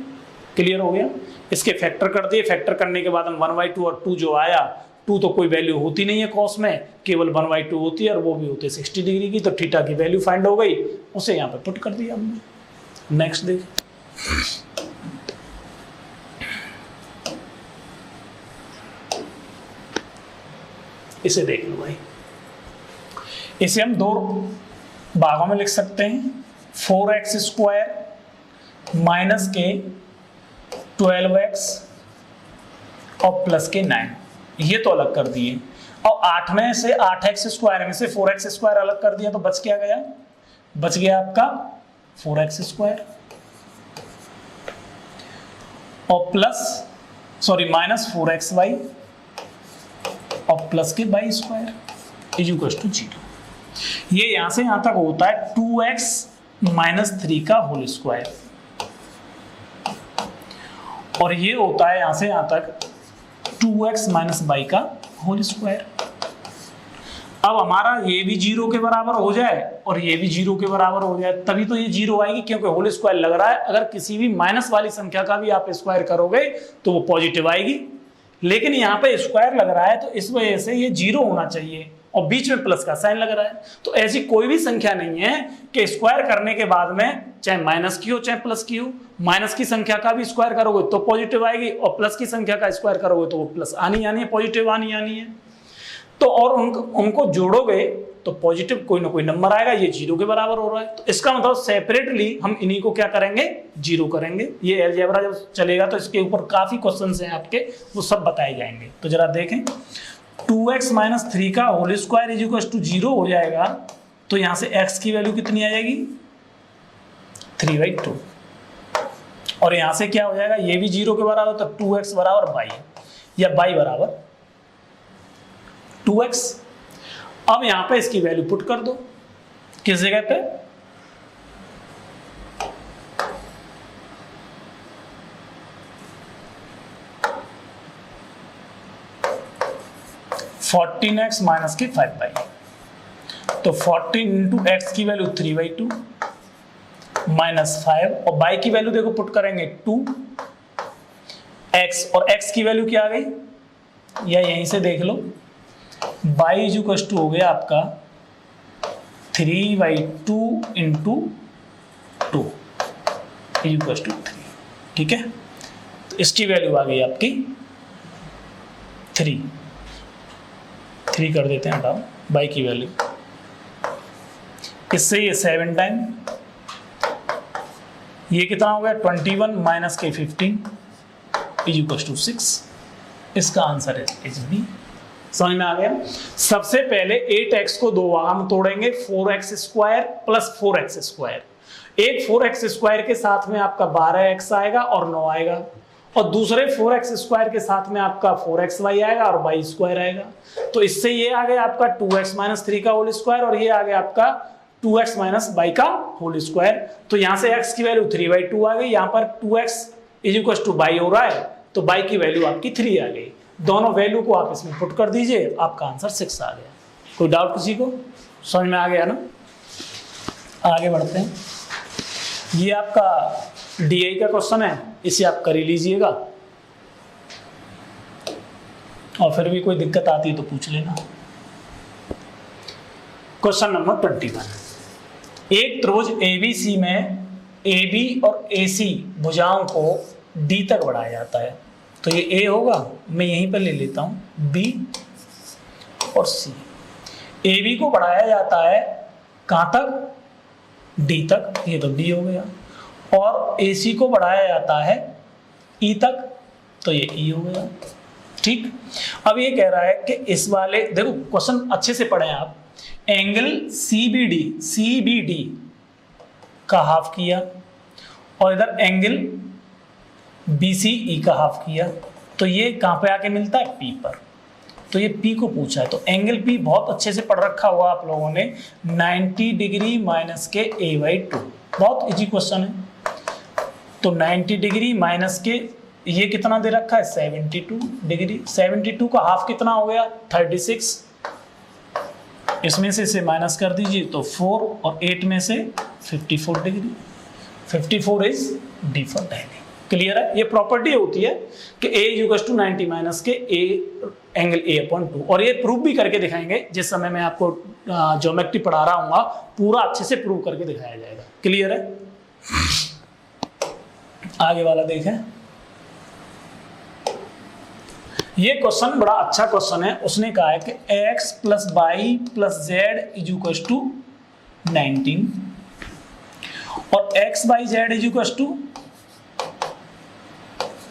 क्लियर हो गया? इसके फैक्टर कर दिए। फैक्टर करने के बाद हम 1/2 और 2 जो आया, 2 तो कोई वैल्यू होती नहीं है कॉस में, केवल 1/2 होती है और वो भी होती है 60 डिग्री की। तो थीटा की वैल्यू फाइंड हो गई, उसे यहाँ पे पुट कर दिया हमने। नेक्स्ट देख, इसे देख लो भाई। इसे हम 2 भागों में लिख सकते हैं। 4x स्क्वायर माइनस के 12x और प्लस के 9, ये तो अलग कर दिए। और 8 में से 8x स्क्वायर में से 4x स्क्वायर अलग कर दिया, तो बच क्या गया? बच गया आपका 4x स्क्वायर और माइनस 4xy और प्लस के y square is equal to 0। ये यहां से यहां तक होता है 2x माइनस 3 का होल स्क्वायर, और ये होता है यहां से यहां तक 2x माइनस y का होल स्क्वायर। अब हमारा ये भी 0 के बराबर हो जाए और ये भी 0 के बराबर हो जाए, तभी तो ये 0 आएगी, क्योंकि होल स्क्वायर लग रहा है। अगर किसी भी माइनस वाली संख्या का भी आप स्क्वायर करोगे तो वो पॉजिटिव आएगी, लेकिन यहाँ पे स्क्वायर लग रहा है तो इस वजह से ये 0 होना चाहिए और बीच में प्लस का साइन लग रहा है। तो ऐसी कोई भी संख्या नहीं है कि स्क्वायर करने के बाद में चाहे माइनस की हो चाहे प्लस की हो, माइनस की संख्या का भी स्क्वायर करोगे तो पॉजिटिव आएगी और प्लस की संख्या का स्क्वायर करोगे तो वो प्लस आनी है, पॉजिटिव आनी है। तो और उनको जोड़ोगे तो पॉजिटिव कोई ना कोई नंबर आएगा। ये 0 के बराबर हो रहा है, तो इसका मतलब सेपरेटली हम इन्हीं को क्या करेंगे? 0 करेंगे। ये अलजेब्रा जब चलेगा तो इसके ऊपर काफी क्वेश्चंस हैं आपके, वो सब बताए जाएंगे। तो जरा देखें, 2x माइनस 3 का whole square is equal to 0 हो जाएगा, तो यहां से x की वैल्यू कितनी आ जाएगी? 3/2। और यहां से क्या हो जाएगा? ये भी 0 के बराबर, तो 2x बराबर y या y बराबर 2x। अब यहां पे इसकी वैल्यू पुट कर दो, किस जगह पे? 14x माइनस के 5/, तो 14 इंटू एक्स की वैल्यू 3/2 माइनस 5, और बाई की वैल्यू देखो पुट करेंगे 2x, और x की वैल्यू क्या आ गई, या यहीं से देख लो, बाई इज इक्वल टू हो गया आपका 3/2 इंटू 2 इज इक्वल टू 3। ठीक है, तो इसकी वैल्यू आ गई आपकी 3 कर देते हैं, हटाओ बाई की वैल्यू, इससे ये 7 टाइम, ये कितना हो गया 21 माइनस के 15 इज इक्वल टू 6। इसका आंसर है इज बी। समझ में आ गया। सबसे पहले 8x को दो भाग में तोड़ेंगे, 4x square plus 4x square, एक 4x स्क्वायर के साथ में आपका 12x आएगा और 9 आएगा, और दूसरे 4x स्क्वायर के साथ में आपका 4xy आएगा और y स्क्वायर आएगा। तो इससे ये आ गया आपका 2x माइनस 3 का होल स्क्वायर, और ये आ गया आपका 2x माइनस y का होल स्क्वायर। तो यहाँ से x की वैल्यू 3/2 आ गई, यहाँ पर 2x is equal to y हो रहा है, तो y की वैल्यू आपकी 3 आ गई। दोनों वैल्यू को आप इसमें पुट कर दीजिए, आपका आंसर 6 आ गया। कोई डाउट किसी को? समझ में आ गया ना? आगे बढ़ते हैं। ये आपका DI का क्वेश्चन है, इसे आप कर ही लीजिएगा, और फिर भी कोई दिक्कत आती है तो पूछ लेना। क्वेश्चन नंबर 21, एक त्रिभुज ABC में AB और AC भुजाओं को D तक बढ़ाया जाता है। तो ये A होगा, मैं यहीं पर ले लेता हूं B और C। AB को बढ़ाया जाता है कहां तक? D तक, ये तो D हो गया, और AC को बढ़ाया जाता है E तक, तो ये E हो गया। ठीक, अब ये कह रहा है कि इस वाले, देखो क्वेश्चन अच्छे से पढ़ें आप, एंगल CBD का हाफ किया, और इधर एंगल BCE का हाफ किया, तो ये कहां पे आके मिलता है? P पर। तो ये P को पूछा है, तो एंगल P बहुत अच्छे से पढ़ रखा हुआ आप लोगों ने, 90 डिग्री माइनस के A/2, बहुत इजी क्वेश्चन है। तो 90 डिग्री माइनस के, ये कितना दे रखा है? 72 डिग्री। 72 का हाफ कितना हो गया? 36। इसमें से इसे माइनस कर दीजिए तो 4, और 8 में से 54 degree. 54 is D for tiny. Clear है? ये प्रॉपर्टी होती है कि A इक्वल टू 90 माइनस के A एंगल A/2, और ये प्रूव भी करके दिखाएंगे जिस समय मैं आपको ज्योमेट्री पढ़ा रहा हूँ, पूरा अच्छे से प्रूव करके दिखाया जाएगा। क्लियर है? आगे वाला देखें। ये क्वेश्चन बड़ा अच्छा क्वेश्चन है। उसने कहा है कि x plus y plus z is equal to 19, और x by z is equal to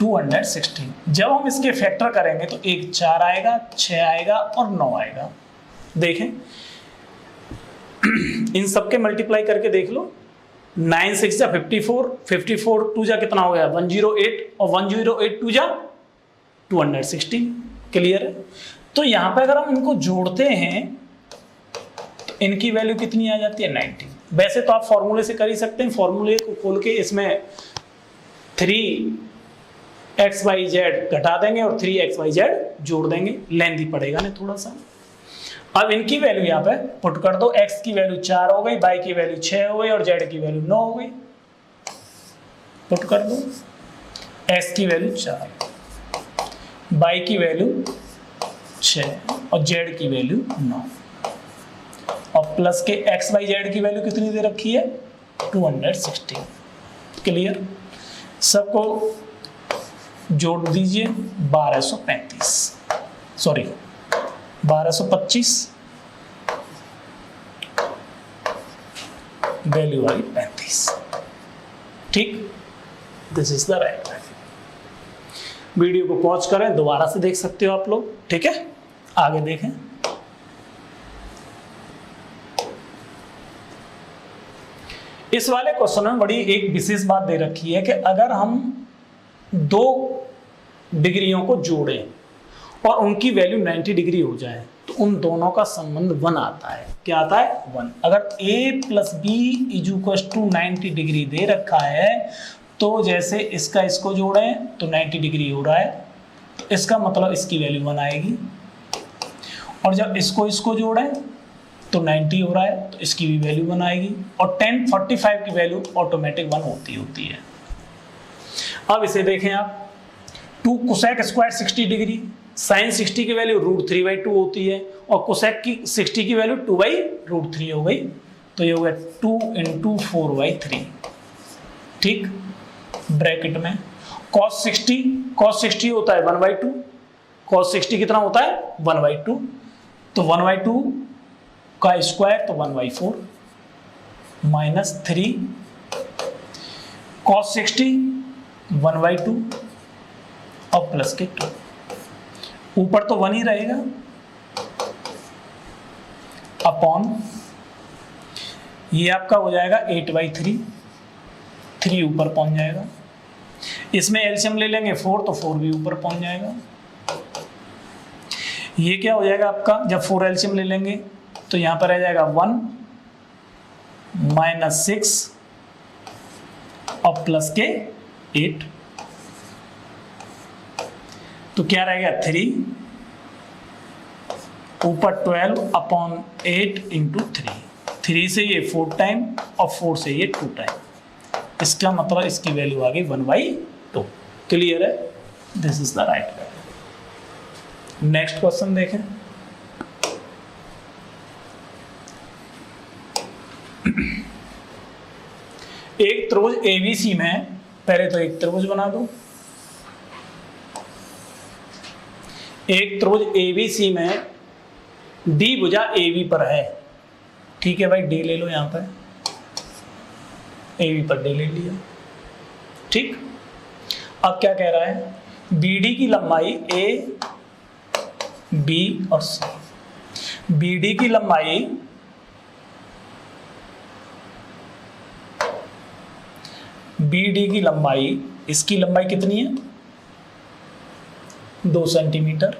216। जब हम इसके फैक्टर करेंगे तो 1 4 आएगा, 6 आएगा और 9 आएगा। देखें, इन सबके मल्टीप्लाई करके देख लो। 9 6 जा 54, 54 2 जा कितना हो गया? 108, और 108 2 जा 216। क्लियर है? तो यहां पे अगर हम इनको जोड़ते हैं तो इनकी वैल्यू कितनी आ जाती है? 90। वैसे तो आप फॉर्मूले से कर ही सकते हैं, फॉर्मूले को खोल के इसमें 3xyz घटा देंगे और 3xyz जोड़ देंगे, लेंथी पड़ेगा ना थोड़ा सा। अब इनकी वैल्यू यहाँ पे पुट कर दो, x की वैल्यू 4 हो गई, y की वैल्यू 6 हो गई, और z की वैल्यू 9 हो गई। पुट कर दो, x की वैल्यू 4, y की वैल्यू 6 और z की वैल्यू 9, और प्लस के xyz की वैल्यू कितनी दे रखी है? 216। क्लियर? सबको जोड़ दीजिए, 1235, सॉरी 1225, वैल्यू आई 35। ठीक, this is the right value. Video को पॉज करें, दोबारा से देख सकते हो आप लोग। ठीक है, आगे देखें। इस वाले क्वेश्चन में बड़ी एक विशेष बात दे रखी है कि अगर हम 2 डिग्रियों को जोड़ें और उनकी वैल्यू 90 डिग्री हो जाए तो उन दोनों का संबंध 1 आता है। क्या आता है? 1। अगर a plus b is equal to 90 degree दे रखा है, तो जैसे इसका इसको जोड़ें तो 90 डिग्री हो रहा है, तो इसका मतलब इसकी वैल्यू 1 आएगी। और जब इसको इसको जोड़ें तो 90 हो रहा है, तो इसकी भी वैल्यू 1 आएगी, और 10 45 की वैल्यू ऑटोमेटिक 1 होती है। अब इसे देखें आप, 2 कोसेक स्क्वायर 60 डिग्री, साइन 60 की वैल्यू √3/2 होती है, और कोसेक की 60 की वैल्यू 2/√3 हो गई, तो ये हो गया 2 × 4/3। ठीक, ब्रैकेट में cos 60 होता है 1/2, cos 60 कितना होता है 1/2, तो 1/2 का स्क्वायर तो 1/4 -3 cos 60 1/2 और प्लस के 2, ऊपर तो 1 ही रहेगा, अपॉन ये आपका हो जाएगा 8/3, 3 ऊपर पहुंच जाएगा, इसमें एलसीएम ले लेंगे 4, तो 4 भी ऊपर पहुंच जाएगा। ये क्या हो जाएगा आपका, जब 4 एलसीएम ले लेंगे तो यहां पर रह जाएगा 1 -6 और प्लस के 8, तो क्या रहेगा 3 ऊपर 12/8 × 3, 3 से ये 4 टाइम और 4 से ये 2 टाइम, इसका मतलब इसकी वैल्यू आ गई 1/2। क्लियर है, this is the right value. Next question देखें, एक त्रिभुज एबीसी में, पहले तो एक त्रिभुज बना दो, एक त्रिभुज एबीसी में डी भुजा एबी पर है। ठीक है भाई, डी ले लो, यहां पर एबी पर डी ले लिया। ठीक, अब क्या कह रहा है, बीडी की लंबाई ए बी और सी, बीडी की लंबाई इसकी लंबाई कितनी है 2 सेंटीमीटर,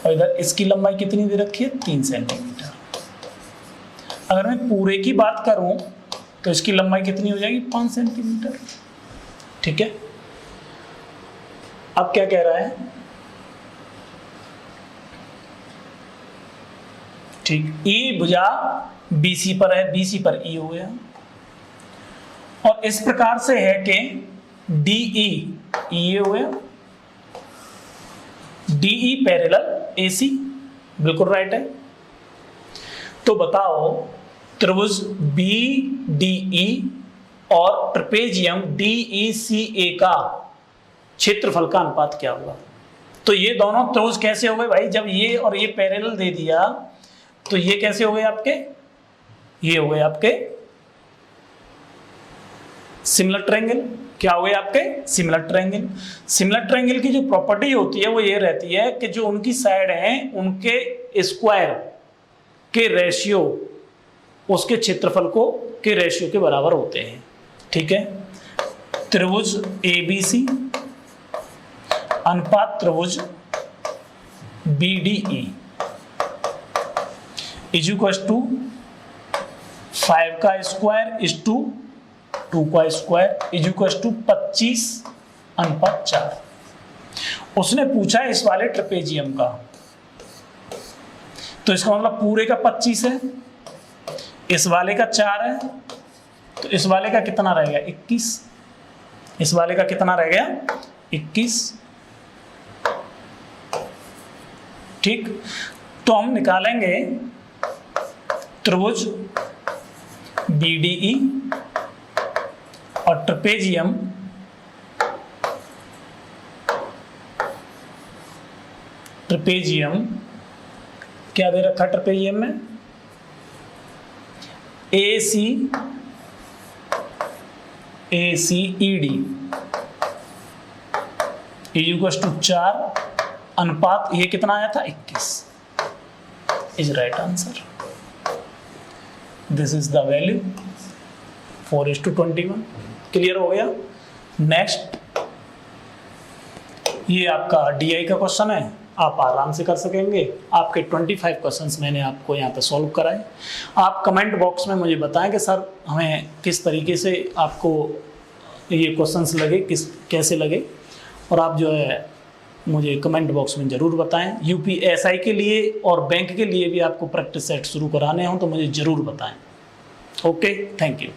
और इधर इसकी लंबाई कितनी दे रखी है 3 सेंटीमीटर। अगर मैं पूरे की बात करूं तो इसकी लंबाई कितनी हो जाएगी 5 सेंटीमीटर। ठीक है, अब क्या कह रहा है, ठीक, ई भुजा बीसी पर है, बीसी पर ई हो गया, और इस प्रकार से है कि डीई ये हो गया, डीई पैरेलल एसी, बिल्कुल राइट है। तो बताओ त्रिभुज बीडीई और ट्रेपेजियम डीईसीए का क्षेत्रफल का अनुपात क्या होगा। तो ये दोनों त्रिभुज कैसे हो गए भाई, जब ये और ये पैरेलल दे दिया तो ये कैसे हो गए आपके, ये हो गए आपके सिमिलर ट्रायंगल। क्या हो गए आपके सिमिलर ट्रायंगल। सिमिलर ट्रायंगल की जो प्रॉपर्टी होती है वो ये रहती है कि जो उनकी साइड हैं उनके स्क्वायर के रेशियो उसके क्षेत्रफल को के रेशियो के बराबर होते हैं। ठीक है, त्रिभुज एबीसी अनुपात त्रिभुज बीडीई इज इक्वल टू 5 का स्क्वायर इज टू 2 का स्क्वायर इज इक्वल टू 25/4। उसने पूछा है इस वाले ट्रेपेजियम का, तो इसका मतलब पूरे का 25 है, इस वाले का 4 है, तो इस वाले का कितना रह गया 21, इस वाले का कितना रह गया 21। ठीक, तो हम निकालेंगे त्रिभुज बीडीई और ट्रेपेजियम क्या दे रखा ट्रेपेजियम में एसी ईडी इक्वल टू 4 अनुपात ये कितना आया था 21 is right answer. This is the value 4:21। Clear हो गया। नेक्स्ट, ये आपका डीआई का क्वेश्चन है, आप आराम से कर सकेंगे। आपके 25 क्वेश्चंस मैंने आपको यहाँ पे सॉल्व कराए। आप कमेंट बॉक्स में मुझे बताएं कि सर हमें किस तरीके से आपको ये क्वेश्चंस लगे, कैसे लगे, और आप जो है मुझे कमेंट बॉक्स में ज़रूर बताएं। यूपीएसआई के लिए और बैंक के लिए भी आपको प्रैक्टिस सेट शुरू कराने हों तो मुझे ज़रूर बताएं। Okay, thank you.